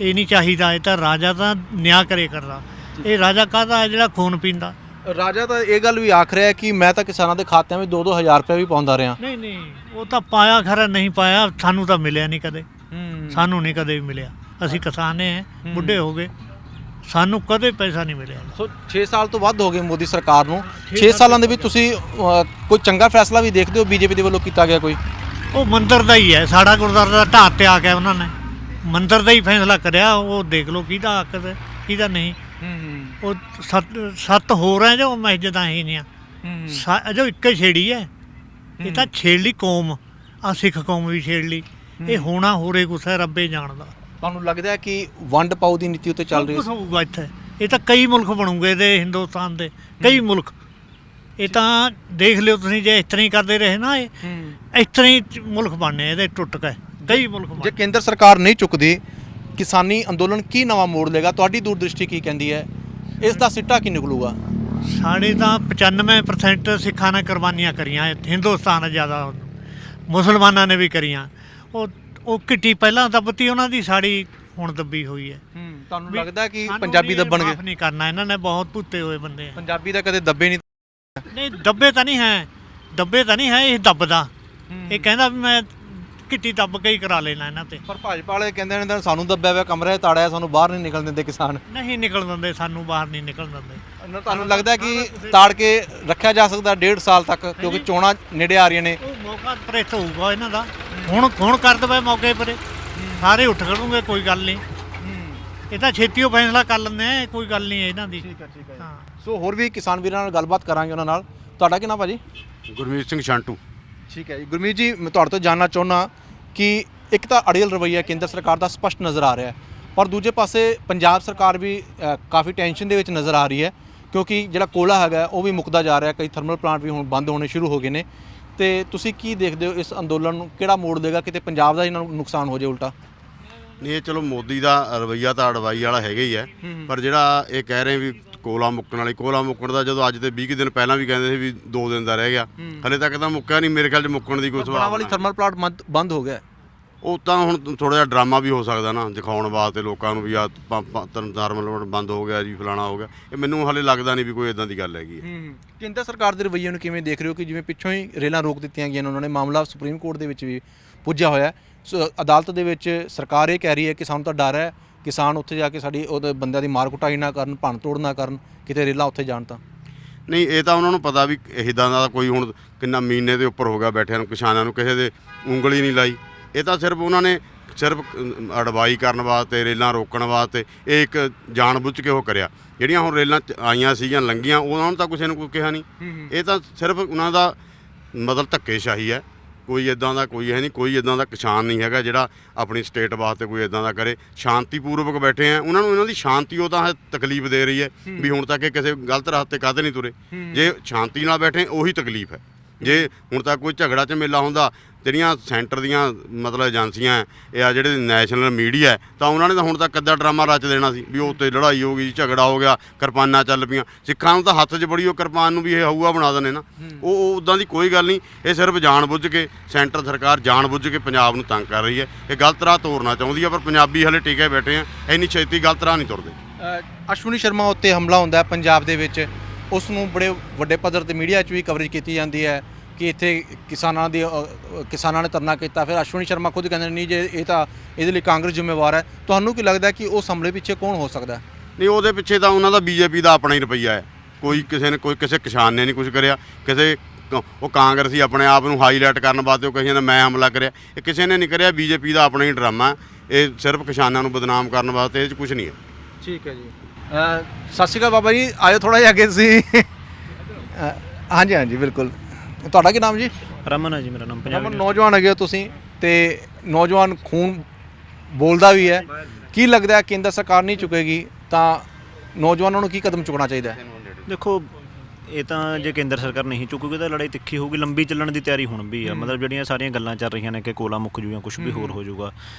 ਇਹ ਨਹੀਂ ਚਾਹੀਦਾ। ਇਹ ਤਾਂ ਰਾਜਾ ਤਾਂ ਨਿਆਂ ਕਰੇ ਕਰਦਾ। ਇਹ ਰਾਜਾ ਕਾਹਦਾ ਹੈ ਜਿਹੜਾ ਖੂਨ ਪੀਂਦਾ? ਰਾਜਾ ਤਾਂ ਇਹ ਗੱਲ ਵੀ ਆਖ ਰਿਹਾ ਕਿ ਮੈਂ ਤਾਂ ਕਿਸਾਨਾਂ ਦੇ ਖਾਤਿਆਂ ਵਿੱਚ 2-2 ਹਜ਼ਾਰ ਰੁਪਏ ਵੀ ਪਾਉਂਦਾ ਰਿਹਾ। ਨਹੀਂ, ਉਹ ਤਾਂ ਪਾਇਆ ਖਰਾ, ਨਹੀਂ ਪਾਇਆ, ਸਾਨੂੰ ਤਾਂ ਮਿਲਿਆ ਨਹੀਂ ਕਦੇ। ਸਾਨੂੰ ਨਹੀਂ ਕਦੇ ਵੀ ਮਿਲਿਆ। ਅਸੀਂ ਕਿਸਾਨੇ ਹੈ, ਬੁੱਢੇ ਹੋ ਗਏ, ਸਾਨੂੰ ਕਦੇ ਪੈਸਾ ਨਹੀਂ ਮਿਲਿਆ। ਸੋ 6 ਸਾਲ ਤੋਂ ਵੱਧ ਹੋ ਗਏ ਮੋਦੀ ਸਰਕਾਰ ਨੂੰ। 6 ਸਾਲਾਂ ਦੇ ਵਿੱਚ ਤੁਸੀਂ ਕੋਈ ਚੰਗਾ ਫੈਸਲਾ ਵੀ ਦੇਖਦੇ ਹੋ ਬੀਜੇਪੀ ਦੇ ਵੱਲੋਂ ਕੀਤਾ ਗਿਆ ਕੋਈ? ਉਹ ਮੰਦਿਰ ਦਾ ਹੀ ਹੈ, ਸਾਡਾ ਗੁਰਦੁਆਰਾ ਦਾ ਢਾਹ ਤੇ ਆ ਗਿਆ ਉਹਨਾਂ ਨੇ, ਮੰਦਿਰ ਦਾ ਹੀ ਫੈਸਲਾ ਕਰਿਆ। ਉਹ ਦੇਖ ਲਓ ਕਿਹਦਾ ਹੱਕ ਹੈ ਕਿਹਦਾ ਨਹੀਂ। ਉਹ ਸੱਤ ਹੋਰ ਹੈ ਜੋ ਮਸਜਿਦਾਂ ਹੀ ਨਹੀਂ ਜੋ ਇੱਕ ਛੇੜੀ ਹੈ। ਇਹ ਤਾਂ ਛੇੜ ਲਈ ਕੌਮ, ਆ ਸਿੱਖ ਕੌਮ ਵੀ ਛੇੜ ਲਈ। ਇਹ ਹੋਣਾ ਹੋਰੇ ਕੁਛ ਹੈ, ਰੱਬੇ ਜਾਣਦਾ। ਤੁਹਾਨੂੰ ਲੱਗਦਾ ਹੈ ਕਿ ਵੰਡ ਪਾਉ ਦੀ ਨੀਤੀ ਉੱਤੇ ਚੱਲ ਰਹੀ ਹੈ? ਹੋਊਗਾ ਇੱਥੇ, ਇਹ ਤਾਂ ਕਈ ਮੁਲਕ ਬਣੂਗੇ ਇਹਦੇ, ਹਿੰਦੁਸਤਾਨ ਦੇ ਕਈ ਮੁਲਕ। ਇਹ ਤਾਂ ਦੇਖ ਲਿਓ ਤੁਸੀਂ, ਜੇ ਇਸ ਤਰ੍ਹਾਂ ਹੀ ਕਰਦੇ ਰਹੇ ਨਾ, ਇਹ ਇਸ ਤਰ੍ਹਾਂ ਹੀ ਮੁਲਕ ਬਣਨੇ ਇਹਦੇ, ਟੁੱਟ ਕੇ ਕਈ ਮੁਲਕ। ਜੇ ਕੇਂਦਰ ਸਰਕਾਰ ਨਹੀਂ ਚੁੱਕਦੀ, ਕਿਸਾਨੀ ਅੰਦੋਲਨ ਕੀ ਨਵਾਂ ਮੋੜ ਲੇਗਾ? ਤੁਹਾਡੀ ਦੂਰਦ੍ਰਿਸ਼ਟੀ ਕੀ ਕਹਿੰਦੀ ਹੈ? ਇਸ ਦਾ ਸਿੱਟਾ ਕੀ ਨਿਕਲੂਗਾ? ਸਾਡੇ ਤਾਂ 95% ਸਿੱਖਾਂ ਨੇ ਕੁਰਬਾਨੀਆਂ ਕਰੀਆਂ, ਹਿੰਦੁਸਤਾਨ ਜ਼ਿਆਦਾ ਮੁਸਲਮਾਨਾਂ ਨੇ ਵੀ ਕਰੀਆਂ। ਉਹ ਕਿੱਟੀ ਪਹਿਲਾਂ ਦੱਬਤੀ ਉਹਨਾਂ ਦੀ, ਸਾੜੀ ਹੁਣ ਦੱਬੀ ਹੋਈ ਹੈ। ਤੁਹਾਨੂੰ ਲੱਗਦਾ ਕਿ ਪੰਜਾਬੀ ਦੱਬਣਗੇ? ਨਹੀਂ ਕਰਨਾ ਇਹਨਾਂ ਨੇ, ਬਹੁਤ ਭੁੱਤੇ ਹੋਏ ਬੰਦੇ ਆ। ਪੰਜਾਬੀ ਤਾਂ ਕਦੇ ਦੱਬੇ ਨਹੀਂ। ਨਹੀਂ, ਦੱਬੇ ਤਾਂ ਨਹੀਂ ਹੈ, ਦੱਬੇ ਤਾਂ ਨਹੀਂ ਹੈ, ਇਹ ਦੱਬਦਾ। ਇਹ ਕਹਿੰਦਾ ਵੀ ਮੈਂ ਕਿੱਟੀ ਦੱਬ ਕੇ ਹੀ ਕਰਾ ਲੈਣਾ ਇਹਨਾਂ ਤੇ। ਪਰ ਭਾਜਪਾ ਵਾਲੇ ਕਹਿੰਦੇ ਨੇ ਸਾਨੂੰ ਦੱਬਿਆ ਹੋਇਆ ਕਮਰਾ ਤਾੜਿਆ, ਸਾਨੂੰ ਬਾਹਰ ਨਹੀਂ ਨਿਕਲਣ ਦਿੰਦੇ ਕਿਸਾਨ। ਨਹੀਂ ਨਿਕਲ ਦਿੰਦੇ, ਸਾਨੂੰ ਬਾਹਰ ਨਹੀਂ ਨਿਕਲ ਦਿੰਦੇ। ਤੁਹਾਨੂੰ ਲੱਗਦਾ ਕਿ ਤਾੜ ਕੇ ਰੱਖਿਆ ਜਾ ਸਕਦਾ 1.5 ਸਾਲ ਤੱਕ, ਕਿਉਂਕਿ ਚੋਣਾਂ ਨੇੜੇ ਆ ਰਹੀਆਂ ਨੇ? ਉਹ ਮੌਕਾ ਪ੍ਰੇਤ ਹੋਊਗਾ ਇਹਨਾਂ ਦਾ। ਹੁਣ ਕਰ ਦਵੇ ਮੌਕੇ ਪਰੇ, ਸਾਰੇ ਉੱਠ ਖੜੂਗੇ, ਕੋਈ ਗੱਲ ਨਹੀਂ। ਇਹ ਤਾਂ ਛੇਤੀਓ ਫੈਸਲਾ ਕਰ ਲੈਂਦੇ ਆ, ਕੋਈ ਗੱਲ ਨਹੀਂ ਇਹਨਾਂ ਦੀ। ਠੀਕ ਹੈ ਹਾਂ। ਸੋ ਹੋਰ ਵੀ ਕਿਸਾਨ ਵੀਰਾਂ ਨਾਲ ਗੱਲਬਾਤ ਕਰਾਂਗੇ ਉਹਨਾਂ ਨਾਲ। ਤੁਹਾਡਾ ਕੀ ਨਾਮ ਭਾਜੀ? ਗੁਰਮੀਤ ਸਿੰਘ ਸ਼ਾਂਟੂ। ਠੀਕ ਹੈ ਜੀ ਗੁਰਮੀਤ ਜੀ, ਮੈਂ ਤੁਹਾਡੇ ਤੋਂ ਜਾਣਨਾ ਚਾਹੁੰਦਾ ਕਿ ਇੱਕ ਤਾਂ ਅੜੀਅਲ ਰਵੱਈਆ ਕੇਂਦਰ ਸਰਕਾਰ ਦਾ ਸਪਸ਼ਟ ਨਜ਼ਰ ਆ ਰਿਹਾ ਹੈ, ਪਰ ਦੂਜੇ ਪਾਸੇ ਪੰਜਾਬ ਸਰਕਾਰ ਵੀ ਕਾਫੀ ਟੈਨਸ਼ਨ ਦੇ ਵਿੱਚ ਨਜ਼ਰ ਆ ਰਹੀ ਹੈ, ਕਿਉਂਕਿ ਜਿਹੜਾ ਕੋਲਾ ਹੈਗਾ ਉਹ ਵੀ ਮੁੱਕਦਾ ਜਾ ਰਿਹਾ, ਕਈ ਥਰਮਲ ਪਲਾਂਟ ਵੀ ਹੁਣ ਬੰਦ ਹੋਣੇ ਸ਼ੁਰੂ ਹੋ ਗਏ ਨੇ। ਤੇ ਤੁਸੀਂ ਕੀ ਦੇਖਦੇ ਹੋ ਇਸ ਅੰਦੋਲਨ ਨੂੰ ਕਿਹੜਾ ਮੋੜ ਦੇਗਾ, ਕਿਤੇ ਪੰਜਾਬ ਦਾ ਇਹਨਾਂ ਨੂੰ ਨੁਕਸਾਨ ਹੋ ਜਾਏ ਉਲਟਾ? ਨਹੀਂ, ਇਹ ਚਲੋ ਮੋਦੀ ਦਾ ਰਵੱਈਆ ਤਾਂ ਅੜਵਾਈ ਵਾਲਾ ਹੈਗਾ ਹੀ ਹੈ, ਪਰ ਜਿਹੜਾ ਇਹ ਕਹਿ ਰਹੇ ਵੀ ਕੋਲਾ ਮੁੱਕਣ ਦਾ ਜਦੋਂ ਅੱਜ ਤੇ 20 ਦਿਨ ਪਹਿਲਾਂ ਵੀ ਕਹਿੰਦੇ ਸੀ ਵੀ 2 ਦਿਨ ਦਾ ਰਹਿ ਗਿਆ, ਹਲੇ ਤੱਕ ਤਾਂ ਮੁੱਕਿਆ ਨਹੀਂ। ਮੇਰੇ ਖਿਆਲ 'ਚ ਮੁੱਕਣ ਦੀ ਕੋਈ ਸੰਭਾਵਨਾ ਵਾਲੀ ਥਰਮਲ ਪਲਾਂਟ ਬੰਦ ਹੋ ਗਿਆ। ਉਹ ਤਾਂ ਹੁਣ ਥੋੜਾ ਜਿਹਾ ਡਰਾਮਾ ਵੀ ਹੋ ਸਕਦਾ ਨਾ, ਦਿਖਾਉਣ ਵਾਸਤੇ ਲੋਕਾਂ ਨੂੰ ਵੀ ਆ ਥਰਮਲ ਬੰਦ ਹੋ ਗਿਆ ਜੀ, ਫਲਾਣਾ ਹੋ ਗਿਆ। ਇਹ ਮੈਨੂੰ ਹਲੇ ਲੱਗਦਾ ਨਹੀਂ ਵੀ ਕੋਈ ਇਦਾਂ ਦੀ ਗੱਲ ਹੈਗੀ ਹੈ। ਕੇਂਦਰ ਸਰਕਾਰ ਦੇ ਰਵੱਈਏ ਨੂੰ ਕਿਵੇਂ ਦੇਖ ਰਹੇ ਹੋ ਕਿ ਜਿਵੇਂ ਪਿੱਛੋਂ ਹੀ ਰੇਲਾਂ ਰੋਕ ਦਿੱਤੀਆਂ ਗਈਆਂ, ਉਹਨਾਂ ਨੇ ਮਾਮਲਾ ਸੁਪਰੀਮ ਕੋਰਟ ਦੇ ਵਿੱਚ ਵੀ ਪੁੱਜਿਆ ਹੋਇਆ। ਸੋ ਅਦਾਲਤ ਦੇ ਵਿੱਚ ਸਰਕਾਰ ਇਹ ਕਹਿ ਰਹੀ ਹੈ ਕਿ ਸਾਨੂੰ ਤਾਂ ਡਰ ਹੈ ਕਿਸਾਨ ਉੱਥੇ ਜਾ ਕੇ ਸਾਡੀ ਉਹਦੇ ਬੰਦਿਆਂ ਦੀ ਮਾਰ ਕੁਟਾਈ ਨਾ ਕਰਨ, ਭੰਨ ਤੋੜ ਨਾ ਕਰਨ, ਕਿਤੇ ਰੇਲਾਂ ਉੱਥੇ ਜਾਣ ਤਾਂ। ਨਹੀਂ, ਇਹ ਤਾਂ ਉਹਨਾਂ ਨੂੰ ਪਤਾ ਵੀ ਇੱਦਾਂ ਦਾ ਕੋਈ ਹੁਣ ਕਿੰਨਾ ਮਹੀਨੇ ਦੇ ਉੱਪਰ ਹੋ ਗਿਆ ਬੈਠਿਆਂ ਨੂੰ, ਕਿਸਾਨਾਂ ਨੂੰ ਕਿਸੇ ਦੇ ਉਂਗਲੀ ਨਹੀਂ ਲਾਈ। ਇਹ ਤਾਂ ਸਿਰਫ ਉਹਨਾਂ ਨੇ ਅਡਵਾਈ ਕਰਨ ਵਾਸਤੇ, ਰੇਲਾਂ ਰੋਕਣ ਵਾਸਤੇ ਇਹ ਇੱਕ ਜਾਣਬੁੱਝ ਕੇ ਉਹ ਕਰਿਆ। ਜਿਹੜੀਆਂ ਹੁਣ ਰੇਲਾਂ ਆਈਆਂ ਸੀਗੀਆਂ ਲੰਘੀਆਂ, ਉਹਨਾਂ ਨੂੰ ਤਾਂ ਕਿਸੇ ਨੂੰ ਕੋਈ ਕਿਹਾ ਨਹੀਂ। ਇਹ ਤਾਂ ਸਿਰਫ ਉਹਨਾਂ ਦਾ ਮਤਲਬ ਧੱਕੇਸ਼ਾਹੀ ਹੈ, ਕੋਈ ਇਦਾਂ ਦਾ ਕੋਈ ਹੈ ਨਹੀਂ। ਕੋਈ ਇਦਾਂ ਦਾ ਕਿਸਾਨ ਨਹੀਂ ਹੈਗਾ ਜਿਹੜਾ ਆਪਣੀ ਸਟੇਟ ਵਾਸਤੇ ਕੋਈ ਇਦਾਂ ਦਾ ਕਰੇ। ਸ਼ਾਂਤੀਪੂਰਵਕ ਬੈਠੇ ਆ, ਉਹਨਾਂ ਨੂੰ ਇਹਨਾਂ ਦੀ ਸ਼ਾਂਤੀ ਉਹ ਤਾਂ ਤਕਲੀਫ ਦੇ ਰਹੀ ਹੈ ਵੀ ਹੁਣ ਤੱਕ ਇਹ ਕਿਸੇ ਗਲਤ ਰਸਤੇ ਕਾਹਦੇ ਨਹੀਂ ਤੁਰੇ। ਜੇ ਸ਼ਾਂਤੀ ਨਾਲ ਬੈਠੇ ਉਹੀ ਤਕਲੀਫ ਹੈ। ਜੇ ਹੁਣ ਤੱਕ ਕੋਈ ਝਗੜਾ ਝਮੇਲਾ ਹੁੰਦਾ, ਜਿਹੜੀਆਂ ਸੈਂਟਰ ਦੀਆਂ ਮਤਲਬ ਏਜੰਸੀਆਂ ਇਹ ਆ ਜਿਹੜੇ ਨੈਸ਼ਨਲ ਮੀਡੀਆ ਤਾਂ ਉਹਨਾਂ ਨੇ ਤਾਂ ਹੁਣ ਤੱਕ ਅੱਧਾ ਡਰਾਮਾ ਰਚ ਦੇਣਾ ਸੀ ਵੀ ਉਹ ਉੱਤੇ ਲੜਾਈ ਹੋ ਗਈ, ਝਗੜਾ ਹੋ ਗਿਆ, ਕਿਰਪਾਨਾਂ ਚੱਲ ਪਈਆਂ। ਸਿੱਖਾਂ ਨੂੰ ਤਾਂ ਹੱਥ 'ਚ ਬੜੀ ਉਹ ਕਿਰਪਾਨ ਨੂੰ ਵੀ ਇਹ ਹਊਆ ਬਣਾ ਦਿੰਦੇ ਨਾ। ਉਹ ਉੱਦਾਂ ਦੀ ਕੋਈ ਗੱਲ ਨਹੀਂ। ਇਹ ਸਿਰਫ ਜਾਣਬੁੱਝ ਕੇ ਸੈਂਟਰ ਸਰਕਾਰ ਜਾਣਬੁੱਝ ਕੇ ਪੰਜਾਬ ਨੂੰ ਤੰਗ ਕਰ ਰਹੀ ਹੈ। ਇਹ ਗਲਤ ਰਾਹ ਤੋਰਨਾ ਚਾਹੁੰਦੀ ਹੈ, ਪਰ ਪੰਜਾਬੀ ਹਲੇ ਟਿਕੇ ਬੈਠੇ ਆ, ਇੰਨੀ ਛੇਤੀ ਗਲਤ ਰਾਹ ਨਹੀਂ ਤੁਰਦੇ। ਅਸ਼ਵਨੀ ਸ਼ਰਮਾ ਉੱਤੇ ਹਮਲਾ ਹੁੰਦਾ ਪੰਜਾਬ ਦੇ ਵਿੱਚ, ਉਸ ਨੂੰ ਬੜੇ ਵੱਡੇ ਪੱਧਰ ਤੇ ਮੀਡੀਆ 'ਚ ਵੀ ਕਵਰੇਜ ਕੀਤੀ ਜਾਂਦੀ ਹੈ ਕਿ ਇੱਥੇ ਕਿਸਾਨਾਂ ਨੇ ਧਰਨਾ ਕੀਤਾ। ਫਿਰ ਅਸ਼ਵਨੀ ਸ਼ਰਮਾ ਖੁਦ ਕਹਿੰਦੇ ਨਹੀਂ ਜੇ ਇਹ ਤਾਂ ਇਹਦੇ ਲਈ ਕਾਂਗਰਸ ਜ਼ਿੰਮੇਵਾਰ ਹੈ। ਤੁਹਾਨੂੰ ਕੀ ਲੱਗਦਾ ਕਿ ਉਸ ਹਮਲੇ ਪਿੱਛੇ ਕੌਣ ਹੋ ਸਕਦਾ? ਨਹੀਂ, ਉਹਦੇ ਪਿੱਛੇ ਤਾਂ ਉਹਨਾਂ ਦਾ ਬੀਜੇਪੀ ਦਾ ਆਪਣਾ ਹੀ ਰੁਪਈਆ ਹੈ। ਕੋਈ ਕਿਸੇ ਕਿਸਾਨ ਨੇ ਨਹੀਂ ਕੁਝ ਕਰਿਆ। ਉਹ ਕਾਂਗਰਸੀ ਆਪਣੇ ਆਪ ਨੂੰ ਹਾਈਲਾਈਟ ਕਰਨ ਵਾਸਤੇ ਉਹ ਕਹੀਆਂ ਨੇ ਮੈਂ ਹਮਲਾ ਕਰਿਆ, ਇਹ ਕਿਸੇ ਨੇ ਨਹੀਂ ਕਰਿਆ। ਬੀਜੇਪੀ ਦਾ ਆਪਣਾ ਹੀ ਡਰਾਮਾ, ਇਹ ਸਿਰਫ ਕਿਸਾਨਾਂ ਨੂੰ ਬਦਨਾਮ ਕਰਨ ਵਾਸਤੇ, ਇਹ 'ਚ ਕੁਝ ਨਹੀਂ ਹੈ। ਠੀਕ ਹੈ ਜੀ। ਸਤਿ ਸ਼੍ਰੀ ਅਕਾਲ ਬਾਬਾ ਜੀ, ਆਇਓ ਥੋੜ੍ਹਾ ਜਿਹਾ ਅੱਗੇ ਸੀ। ਹਾਂਜੀ ਹਾਂਜੀ ਬਿਲਕੁਲ। ਤੁਹਾਡਾ ਕੀ ਨਾਮ ਜੀ? ਰਮਨ ਹੈ ਜੀ ਮੇਰਾ ਨਾਮ। ਰਮਨ, ਨੌਜਵਾਨ ਹੈਗੇ ਹੋ ਤੁਸੀਂ ਤੇ ਨੌਜਵਾਨ ਖੂਨ ਬੋਲਦਾ ਵੀ ਹੈ। ਕੀ ਲੱਗਦਾ ਕੇਂਦਰ ਸਰਕਾਰ ਨਹੀਂ ਚੁੱਕੇਗੀ ਤਾਂ ਨੌਜਵਾਨਾਂ ਨੂੰ ਕੀ ਕਦਮ ਚੁੱਕਣਾ ਚਾਹੀਦਾ ਹੈ? ਦੇਖੋ, ਇਹ ਤਾਂ ਜੇ ਕੇਂਦਰ ਸਰਕਾਰ ਨਹੀਂ ਚੁੱਕੂਗੀ ਤਾਂ ਲੜਾਈ ਤਿੱਖੀ ਹੋਊਗੀ, ਲੰਬੀ ਚੱਲਣ ਦੀ ਤਿਆਰੀ ਹੁਣ ਵੀ ਆ। ਮਤਲਬ ਜਿਹੜੀਆਂ ਸਾਰੀਆਂ ਗੱਲਾਂ ਚੱਲ ਰਹੀਆਂ ਨੇ ਕਿ ਕੋਲਾ ਮੁੱਕ ਜੂਗਾ, ਕੁਝ ਵੀ ਹੋਰ ਹੋ ਜਾਊਗਾ,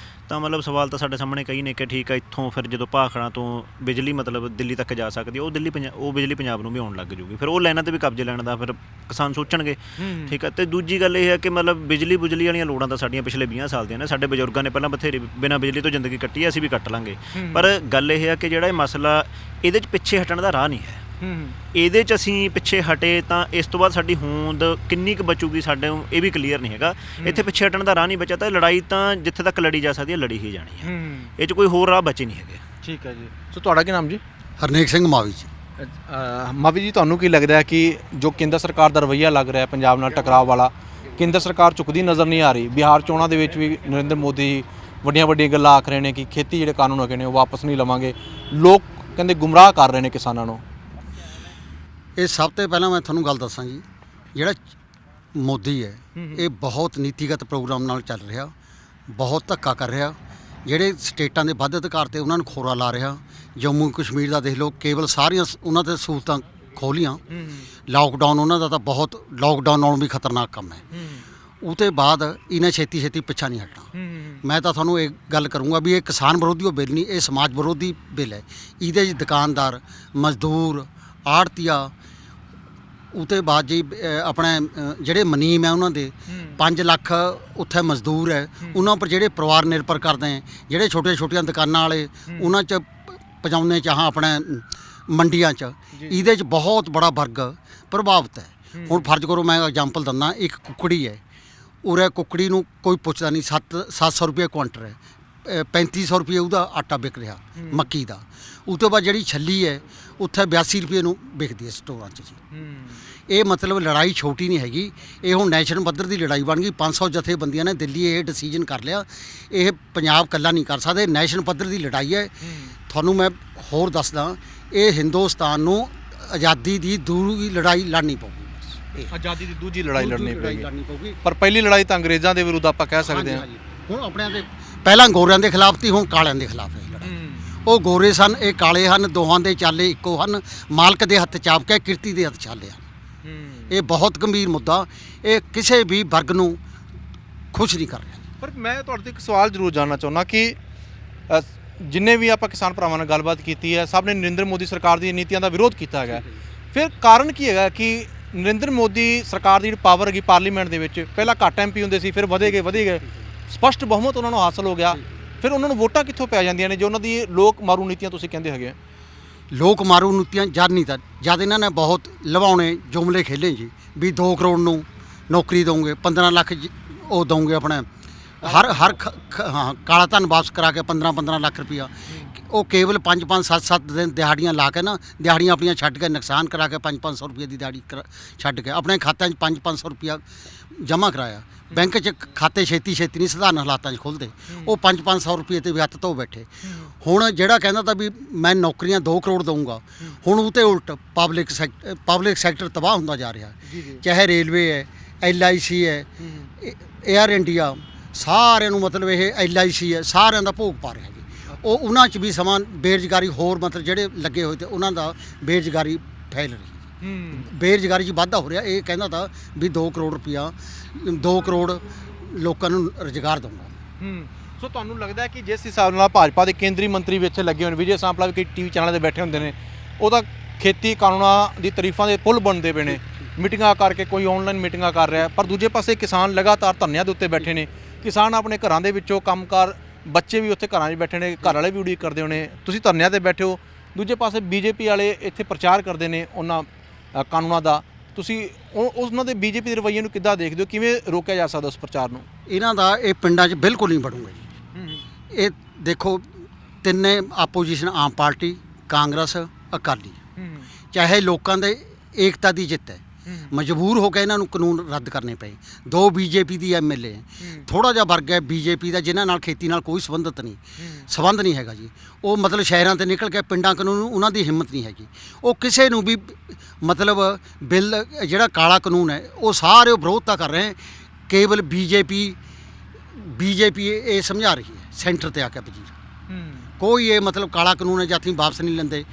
ਤਾਂ ਮਤਲਬ ਸਵਾਲ ਤਾਂ ਸਾਡੇ ਸਾਹਮਣੇ ਕਈ ਨੇ ਕਿ ਠੀਕ ਆ ਇੱਥੋਂ ਫਿਰ ਜਦੋਂ ਭਾਖੜਾ ਤੋਂ ਬਿਜਲੀ ਮਤਲਬ ਦਿੱਲੀ ਤੱਕ ਜਾ ਸਕਦੀ ਹੈ, ਉਹ ਬਿਜਲੀ ਪੰਜਾਬ ਨੂੰ ਵੀ ਆਉਣ ਲੱਗ ਜੂਗੀ। ਫਿਰ ਉਹ ਲਾਈਨਾਂ 'ਤੇ ਵੀ ਕਬਜ਼ੇ ਲੈਣ ਦਾ ਫਿਰ ਕਿਸਾਨ ਸੋਚਣਗੇ। ਠੀਕ ਹੈ। ਅਤੇ ਦੂਜੀ ਗੱਲ ਇਹ ਹੈ ਕਿ ਮਤਲਬ ਬਿਜਲੀ ਵਾਲੀਆਂ ਲੋੜਾਂ ਤਾਂ ਸਾਡੀਆਂ ਪਿਛਲੇ 20 ਸਾਲ ਦੀਆਂ ਨੇ। ਸਾਡੇ ਬਜ਼ੁਰਗਾਂ ਨੇ ਪਹਿਲਾਂ ਬਥੇਰੇ ਬਿਨਾਂ ਬਿਜਲੀ ਤੋਂ ਜ਼ਿੰਦਗੀ ਕੱਟੀ ਹੈ, ਅਸੀਂ ਵੀ ਕੱਟ ਲਾਂਗੇ। ਪਰ ਗੱਲ ਇਹ ਹੈ ਕਿ ਜਿਹੜਾ ਇਹ ਮਸਲਾ ਇਹਦੇ 'ਚ ਪਿੱਛੇ ਹਟਣ ਦਾ ਰਾਹ ਨਹੀਂ ਹੈ। ਇਹਦੇ 'ਚ ਅਸੀਂ ਪਿੱਛੇ ਹਟੇ ਤਾਂ ਇਸ ਤੋਂ ਬਾਅਦ ਸਾਡੀ ਹੋਂਦ ਕਿੰਨੀ ਕੁ ਬਚੂਗੀ ਸਾਡੇ ਨੂੰ ਇਹ ਵੀ ਕਲੀਅਰ ਨਹੀਂ ਹੈਗਾ। ਇੱਥੇ ਪਿੱਛੇ ਹਟਣ ਦਾ ਰਾਹ ਨਹੀਂ ਬਚਿਆ ਤਾਂ ਲੜਾਈ ਤਾਂ ਜਿੱਥੇ ਤੱਕ ਲੜੀ ਜਾ ਸਕਦੀ ਹੈ ਲੜੀ ਹੀ ਜਾਣੀ ਹੈ। ਇਹ 'ਚ ਕੋਈ ਹੋਰ ਰਾਹ ਬਚੇ ਨਹੀਂ ਹੈਗੇ। ਠੀਕ ਹੈ ਜੀ। ਸੋ ਤੁਹਾਡਾ ਕੀ ਨਾਮ ਜੀ? ਹਰਨੇਕ ਸਿੰਘ ਮਾਵੀ ਜੀ। ਮਾਵੀ ਜੀ, ਤੁਹਾਨੂੰ ਕੀ ਲੱਗਦਾ ਹੈ ਕਿ ਜੋ ਕੇਂਦਰ ਸਰਕਾਰ ਦਾ ਰਵੱਈਆ ਲੱਗ ਰਿਹਾ ਪੰਜਾਬ ਨਾਲ ਟਕਰਾਅ ਵਾਲਾ, ਕੇਂਦਰ ਸਰਕਾਰ ਚੁੱਕਦੀ ਨਜ਼ਰ ਨਹੀਂ ਆ ਰਹੀ? ਬਿਹਾਰ ਚੋਣਾਂ ਦੇ ਵਿੱਚ ਵੀ ਨਰਿੰਦਰ ਮੋਦੀ ਵੱਡੀਆਂ ਗੱਲਾਂ ਆਖ ਰਹੇ ਨੇ ਕਿ ਖੇਤੀ ਜਿਹੜੇ ਕਾਨੂੰਨ ਹੈਗੇ ਨੇ ਉਹ ਵਾਪਸ ਨਹੀਂ ਲਵਾਂਗੇ। ਲੋਕ ਕਹਿੰਦੇ ਗੁੰਮਰਾਹ ਕਰ ਰਹੇ ਨੇ ਕਿਸਾਨਾਂ ਨੂੰ। ਇਹ ਸਭ ਤੋਂ ਪਹਿਲਾਂ ਮੈਂ ਤੁਹਾਨੂੰ ਗੱਲ ਦੱਸਾਂ ਜੀ, ਜਿਹੜਾ ਮੋਦੀ ਹੈ ਇਹ ਬਹੁਤ ਨੀਤੀਗਤ ਪ੍ਰੋਗਰਾਮ ਨਾਲ ਚੱਲ ਰਿਹਾ, ਬਹੁਤ ਧੱਕਾ ਕਰ ਰਿਹਾ। ਜਿਹੜੇ ਸਟੇਟਾਂ ਦੇ ਵੱਧ ਅਧਿਕਾਰ ਤੇ ਉਹਨਾਂ ਨੂੰ ਖੋਰਾ ਲਾ ਰਿਹਾ। ਜੰਮੂ ਕਸ਼ਮੀਰ ਦਾ ਦੇਖ ਲਓ, ਕੇਵਲ ਸਾਰੀਆਂ ਉਹਨਾਂ ਤੇ ਸਹੂਲਤਾਂ ਖੋਲੀਆਂ। ਲਾਕਡਾਊਨ ਉਹਨਾਂ ਦਾ ਤਾਂ ਬਹੁਤ ਲਾਕਡਾਊਨ ਨਾਲੋਂ ਵੀ ਖਤਰਨਾਕ ਕੰਮ ਹੈ। ਉਹ ਤੋਂ ਬਾਅਦ ਇਹਨੇ ਛੇਤੀ ਪਿੱਛਾ ਨਹੀਂ ਹਟਣਾ। ਮੈਂ ਤਾਂ ਤੁਹਾਨੂੰ ਇਹ ਗੱਲ ਕਰੂੰਗਾ ਵੀ ਇਹ ਕਿਸਾਨ ਵਿਰੋਧੀ ਉਹ ਬਿੱਲ ਨਹੀਂ, ਇਹ ਸਮਾਜ ਵਿਰੋਧੀ ਬਿੱਲ ਹੈ। ਇਹਦੇ 'ਚ ਦੁਕਾਨਦਾਰ, ਮਜ਼ਦੂਰ, ਆੜਤੀਆ, ਉਹਦੇ ਬਾਅਦ ਜੀ ਆਪਣੇ ਜਿਹੜੇ ਮੁਨੀਮ ਹੈ ਉਹਨਾਂ ਦੇ 5 ਲੱਖ ਉੱਥੇ ਮਜ਼ਦੂਰ ਹੈ, ਉਹਨਾਂ ਉੱਪਰ ਜਿਹੜੇ ਪਰਿਵਾਰ ਨਿਰਭਰ ਕਰਦੇ ਹੈ, ਜਿਹੜੇ ਛੋਟੀਆਂ ਦੁਕਾਨਾਂ ਵਾਲੇ ਉਹਨਾਂ 'ਚ ਪਹੁੰਚਾਉਂਦੇ ਚਾਹਾਂ ਆਪਣੇ ਮੰਡੀਆਂ 'ਚ, ਇਹਦੇ 'ਚ ਬਹੁਤ ਬੜਾ ਵਰਗ ਪ੍ਰਭਾਵਿਤ ਹੈ। ਹੁਣ ਫਰਜ਼ ਕਰੋ, ਮੈਂ ਐਗਜ਼ਾਮਪਲ ਦਿੰਦਾ, ਇੱਕ ਕੁੱਕੜੀ ਹੈ, ਉਰੇ ਕੁੱਕੜੀ ਨੂੰ ਕੋਈ ਪੁੱਛਦਾ ਨਹੀਂ, 700 ਰੁਪਏ ਕੁਆਂਟਲ ਹੈ, 3500 ਰੁਪਏ ਉਹਦਾ ਆਟਾ ਵਿਕ ਰਿਹਾ ਮੱਕੀ ਦਾ। ਉਸ ਤੋਂ ਬਾਅਦ ਜਿਹੜੀ ਛੱਲੀ ਹੈ ਉੱਥੇ 82 ਰੁਪਏ ਨੂੰ ਵਿਕਦੀ ਹੈ ਸਟੋਰਾਂ 'ਚ ਜੀ। ਇਹ ਮਤਲਬ ਲੜਾਈ ਛੋਟੀ ਨਹੀਂ ਹੈਗੀ, ਇਹ ਹੁਣ ਨੈਸ਼ਨਲ ਪੱਧਰ ਦੀ ਲੜਾਈ ਬਣ ਗਈ। 500 ਜਥੇਬੰਦੀਆਂ ਨੇ ਦਿੱਲੀ ਇਹ ਡਿਸੀਜਨ ਕਰ ਲਿਆ, ਇਹ ਪੰਜਾਬ ਇਕੱਲਾ ਨਹੀਂ ਕਰ ਸਕਦੇ, ਨੈਸ਼ਨਲ ਪੱਧਰ ਦੀ ਲੜਾਈ ਹੈ। ਤੁਹਾਨੂੰ ਮੈਂ ਹੋਰ ਦੱਸਦਾ, ਇਹ ਹਿੰਦੁਸਤਾਨ ਨੂੰ ਆਜ਼ਾਦੀ ਦੀ ਦੂਜੀ ਲੜਾਈ ਲੜਨੀ ਪਊਗੀ। ਆਜ਼ਾਦੀ ਦੀ ਦੂਜੀ ਲੜਾਈ ਲੜਨੀ ਪਊਗੀ, ਪਰ ਪਹਿਲੀ ਲੜਾਈ ਤਾਂ ਅੰਗਰੇਜ਼ਾਂ ਦੇ ਵਿਰੁੱਧ ਆਪਾਂ ਕਹਿ ਸਕਦੇ ਹਾਂ। ਹੁਣ ਆਪਣਿਆਂ ਦੇ ਪਹਿਲਾਂ ਗੋਰਿਆਂ ਦੇ ਖਿਲਾਫ ਸੀ, ਹੁਣ ਕਾਲਿਆਂ ਦੇ ਖਿਲਾਫ ਹੈ ਲੜਾਈ। ਉਹ ਗੋਰੇ ਸਨ, ਇਹ ਕਾਲੇ ਹਨ, ਦੋਹਾਂ ਦੇ ਚਾਲੇ ਇੱਕੋ ਹਨ, ਮਾਲਕ ਦੇ ਹੱਥ ਚਾਬਕਾ, ਕਿਰਤੀ ਦੇ ਹੱਥ ਚਾਲੇ ਹਨ। ਇਹ ਬਹੁਤ ਗੰਭੀਰ ਮੁੱਦਾ, ਇਹ ਕਿਸੇ ਵੀ ਵਰਗ ਨੂੰ ਖੁਸ਼ ਨਹੀਂ ਕਰ ਰਿਹਾ। ਪਰ ਮੈਂ ਤੁਹਾਡੇ ਤੋਂ ਇੱਕ ਸਵਾਲ ਜ਼ਰੂਰ ਜਾਣਨਾ ਚਾਹੁੰਦਾ ਕਿ ਜਿੰਨੇ ਵੀ ਆਪਾਂ ਕਿਸਾਨ ਭਰਾਵਾਂ ਨਾਲ ਗੱਲਬਾਤ ਕੀਤੀ ਹੈ, ਸਭ ਨੇ ਨਰਿੰਦਰ ਮੋਦੀ ਸਰਕਾਰ ਦੀਆਂ ਨੀਤੀਆਂ ਦਾ ਵਿਰੋਧ ਕੀਤਾ ਹੈਗਾ। ਫਿਰ ਕਾਰਨ ਕੀ ਹੈਗਾ ਕਿ ਨਰਿੰਦਰ ਮੋਦੀ ਸਰਕਾਰ ਦੀ ਜਿਹੜੀ ਪਾਵਰ ਹੈਗੀ ਪਾਰਲੀਮੈਂਟ ਦੇ ਵਿੱਚ, ਪਹਿਲਾਂ ਘੱਟ MP ਹੁੰਦੇ ਸੀ, ਫਿਰ ਵਧੇ ਗਏ, ਸਪਸ਼ਟ ਬਹੁਮਤ ਉਹਨਾਂ ਨੂੰ ਹਾਸਲ ਹੋ ਗਿਆ, ਫਿਰ ਉਹਨਾਂ ਨੂੰ ਵੋਟਾਂ ਕਿੱਥੋਂ ਪੈ ਜਾਂਦੀਆਂ ਨੇ ਜੋ ਉਹਨਾਂ ਦੀ ਲੋਕ ਮਾਰੂ ਨੀਤੀਆਂ ਤੁਸੀਂ ਕਹਿੰਦੇ ਹੈਗੇ? ਲੋਕ ਮਾਰੂ ਨੀਤੀਆਂ ਜਦ ਨਹੀਂ ਤਾਂ ਜਦ ਇਹਨਾਂ ਨੇ ਬਹੁਤ ਲਵਾਉਣੇ ਜੁਮਲੇ ਖੇਲੇ ਜੀ, ਵੀ 2 ਕਰੋੜ ਨੂੰ ਨੌਕਰੀ ਦਊਂਗੇ, 15 ਲੱਖ ਉਹ ਦਊਂਗੇ ਆਪਣਾ ਹਰ ਕਾਲਾ ਧਨ ਵਾਪਸ ਕਰਾ ਕੇ 15 ਲੱਖ ਰੁਪਈਆ। ਉਹ ਕੇਵਲ 5 7 ਦਿਨ ਦਿਹਾੜੀਆਂ ਲਾ ਕੇ ਨਾ, ਦਿਹਾੜੀਆਂ ਆਪਣੀਆਂ ਛੱਡ ਕੇ, ਨੁਕਸਾਨ ਕਰਾ ਕੇ 500 ਰੁਪਏ ਦੀ ਦਿਹਾੜੀ ਛੱਡ ਕੇ ਆਪਣੇ ਖਾਤਿਆਂ 'ਚ 500 ਰੁਪਈਆ ਜਮ੍ਹਾਂ ਕਰਾਇਆ। ਬੈਂਕ 'ਚ ਖਾਤੇ ਛੇਤੀ ਨਹੀਂ ਸਧਾਰਨ ਹਾਲਾਤਾਂ 'ਚ ਖੁੱਲ੍ਹਦੇ, ਉਹ 500 ਰੁਪਏ 'ਤੇ ਵੀ ਹੱਥ ਧੋ ਬੈਠੇ। ਹੁਣ ਜਿਹੜਾ ਕਹਿੰਦਾ ਤਾਂ ਵੀ ਮੈਂ ਨੌਕਰੀਆਂ 2 ਕਰੋੜ ਦਊਂਗਾ, ਹੁਣ ਉਹ 'ਤੇ ਉਲਟ ਪਬਲਿਕ ਸੈਕਟਰ ਤਬਾਹ ਹੁੰਦਾ ਜਾ ਰਿਹਾ। ਚਾਹੇ ਰੇਲਵੇ ਹੈ, LIC ਹੈ, 에ਅਰ ਇੰਡੀਆ, ਸਾਰਿਆਂ ਨੂੰ ਮਤਲਬ ਇਹ LIC ਹੈ, ਸਾਰਿਆਂ ਦਾ ਭੋਗ ਪਾ ਰਿਹਾ ਜੀ। ਉਹ ਉਹਨਾਂ 'ਚ ਵੀ ਸਮਾਂ ਬੇਰੁਜ਼ਗਾਰੀ ਹੋਰ ਮਤਲਬ ਜਿਹੜੇ ਲੱਗੇ ਹੋਏ ਤੇ ਉਹਨਾਂ ਦਾ ਬੇਰੁਜ਼ਗਾਰੀ ਫੈਲ ਰਹੀ, ਬੇਰੁਜ਼ਗਾਰੀ 'ਚ ਵਾਧਾ ਹੋ ਰਿਹਾ। ਇਹ ਕਹਿੰਦਾ ਤਾਂ ਵੀ 2 ਕਰੋੜ ਰੁਪਈਆ 2 ਕਰੋੜ ਲੋਕਾਂ ਨੂੰ ਰੁਜ਼ਗਾਰ ਦਊਂਗਾ। ਸੋ ਤੁਹਾਨੂੰ ਲੱਗਦਾ ਹੈ ਕਿ ਜਿਸ ਹਿਸਾਬ ਨਾਲ ਭਾਜਪਾ ਦੇ ਕੇਂਦਰੀ ਮੰਤਰੀ ਵੀ ਇੱਥੇ ਲੱਗੇ ਹੋਏ ਨੇ, ਵਿਜੇ ਸਾਂਪਲਾ ਵੀ ਕਈ TV ਚੈਨਲਾਂ 'ਤੇ ਬੈਠੇ ਹੁੰਦੇ ਨੇ, ਉਹਦਾ ਖੇਤੀ ਕਾਨੂੰਨਾਂ ਦੀ ਤਾਰੀਫਾਂ ਦੇ ਪੁੱਲ ਬਣਦੇ ਪਏ ਨੇ, ਮੀਟਿੰਗਾਂ ਕਰਕੇ ਕੋਈ ਆਨਲਾਈਨ ਮੀਟਿੰਗਾਂ ਕਰ ਰਿਹਾ, ਪਰ ਦੂਜੇ ਪਾਸੇ ਕਿਸਾਨ ਲਗਾਤਾਰ ਧਰਨਿਆਂ ਦੇ ਉੱਤੇ ਬੈਠੇ ਨੇ। ਕਿਸਾਨ ਆਪਣੇ ਘਰਾਂ ਦੇ ਵਿੱਚੋਂ ਕੰਮਕਾਰ, ਬੱਚੇ ਵੀ ਉੱਥੇ ਘਰਾਂ 'ਚ ਬੈਠੇ ਨੇ, ਘਰ ਵਾਲੇ ਵੀ ਉਡੀਕ ਕਰਦੇ ਹੋਣੇ, ਤੁਸੀਂ ਧਰਨਿਆਂ 'ਤੇ ਬੈਠੇ ਹੋ। ਦੂਜੇ ਪਾਸੇ BJP ਵਾਲੇ ਇੱਥੇ ਪ੍ਰਚਾਰ ਕਰਦੇ ਨੇ ਉਹਨਾਂ ਕਾਨੂੰਨਾਂ ਦਾ, ਤੁਸੀਂ ਉਹਨਾਂ ਦੇ BJP ਦੇ ਰਵੱਈਏ ਨੂੰ ਕਿੱਦਾਂ ਦੇਖਦੇ ਹੋ? ਕਿਵੇਂ ਰੋਕਿਆ ਜਾ ਸਕਦਾ ਉਸ ਪ੍ਰਚਾਰ ਨੂੰ? ਇਹਨਾਂ ਦਾ ਇਹ ਪਿੰਡਾਂ 'ਚ ਬਿਲਕੁਲ ਨਹੀਂ ਵੜੂਗਾ ਜੀ। ਇਹ ਦੇਖੋ, ਤਿੰਨੇ ਆਪੋਜੀਸ਼ਨ, ਆਮ ਪਾਰਟੀ, ਕਾਂਗਰਸ, ਅਕਾਲੀ, ਚਾਹੇ ਲੋਕਾਂ ਦੇ ਏਕਤਾ ਦੀ ਜਿੱਤ ਹੈ, ਮਜਬੂਰ ਹੋ ਕੇ ਇਹਨਾਂ ਨੂੰ ਕਾਨੂੰਨ ਰੱਦ ਕਰਨੇ ਪਏ। 2 BJP ਦੀ MLA ਹੈ, ਥੋੜ੍ਹਾ ਜਿਹਾ ਵਰਗ ਹੈ BJP ਦਾ ਜਿਨ੍ਹਾਂ ਨਾਲ ਖੇਤੀ ਨਾਲ ਕੋਈ ਸੰਬੰਧ ਨਹੀਂ ਹੈਗਾ ਜੀ। ਉਹ ਮਤਲਬ ਸ਼ਹਿਰਾਂ 'ਤੇ ਨਿਕਲ ਕੇ ਪਿੰਡਾਂ ਕਾਨੂੰਨ, ਉਹਨਾਂ ਦੀ ਹਿੰਮਤ ਨਹੀਂ ਹੈਗੀ। ਉਹ ਕਿਸੇ ਨੂੰ ਵੀ ਮਤਲਬ ਬਿੱਲ ਜਿਹੜਾ ਕਾਲਾ ਕਾਨੂੰਨ ਹੈ, ਉਹ ਸਾਰੇ ਵਿਰੋਧਤਾ ਕਰ ਰਹੇ। ਕੇਵਲ BJP ਇਹ ਸਮਝਾ ਰਹੀ ਹੈ ਸੈਂਟਰ 'ਤੇ ਆ ਕੇ ਵਜ਼ੀਰ, ਕੋਈ ਇਹ ਮਤਲਬ ਕਾਲਾ ਕਾਨੂੰਨ ਹੈ ਜਾਤੀ ਵਾਪਸ ਨਹੀਂ ਲੈਂਦੇ।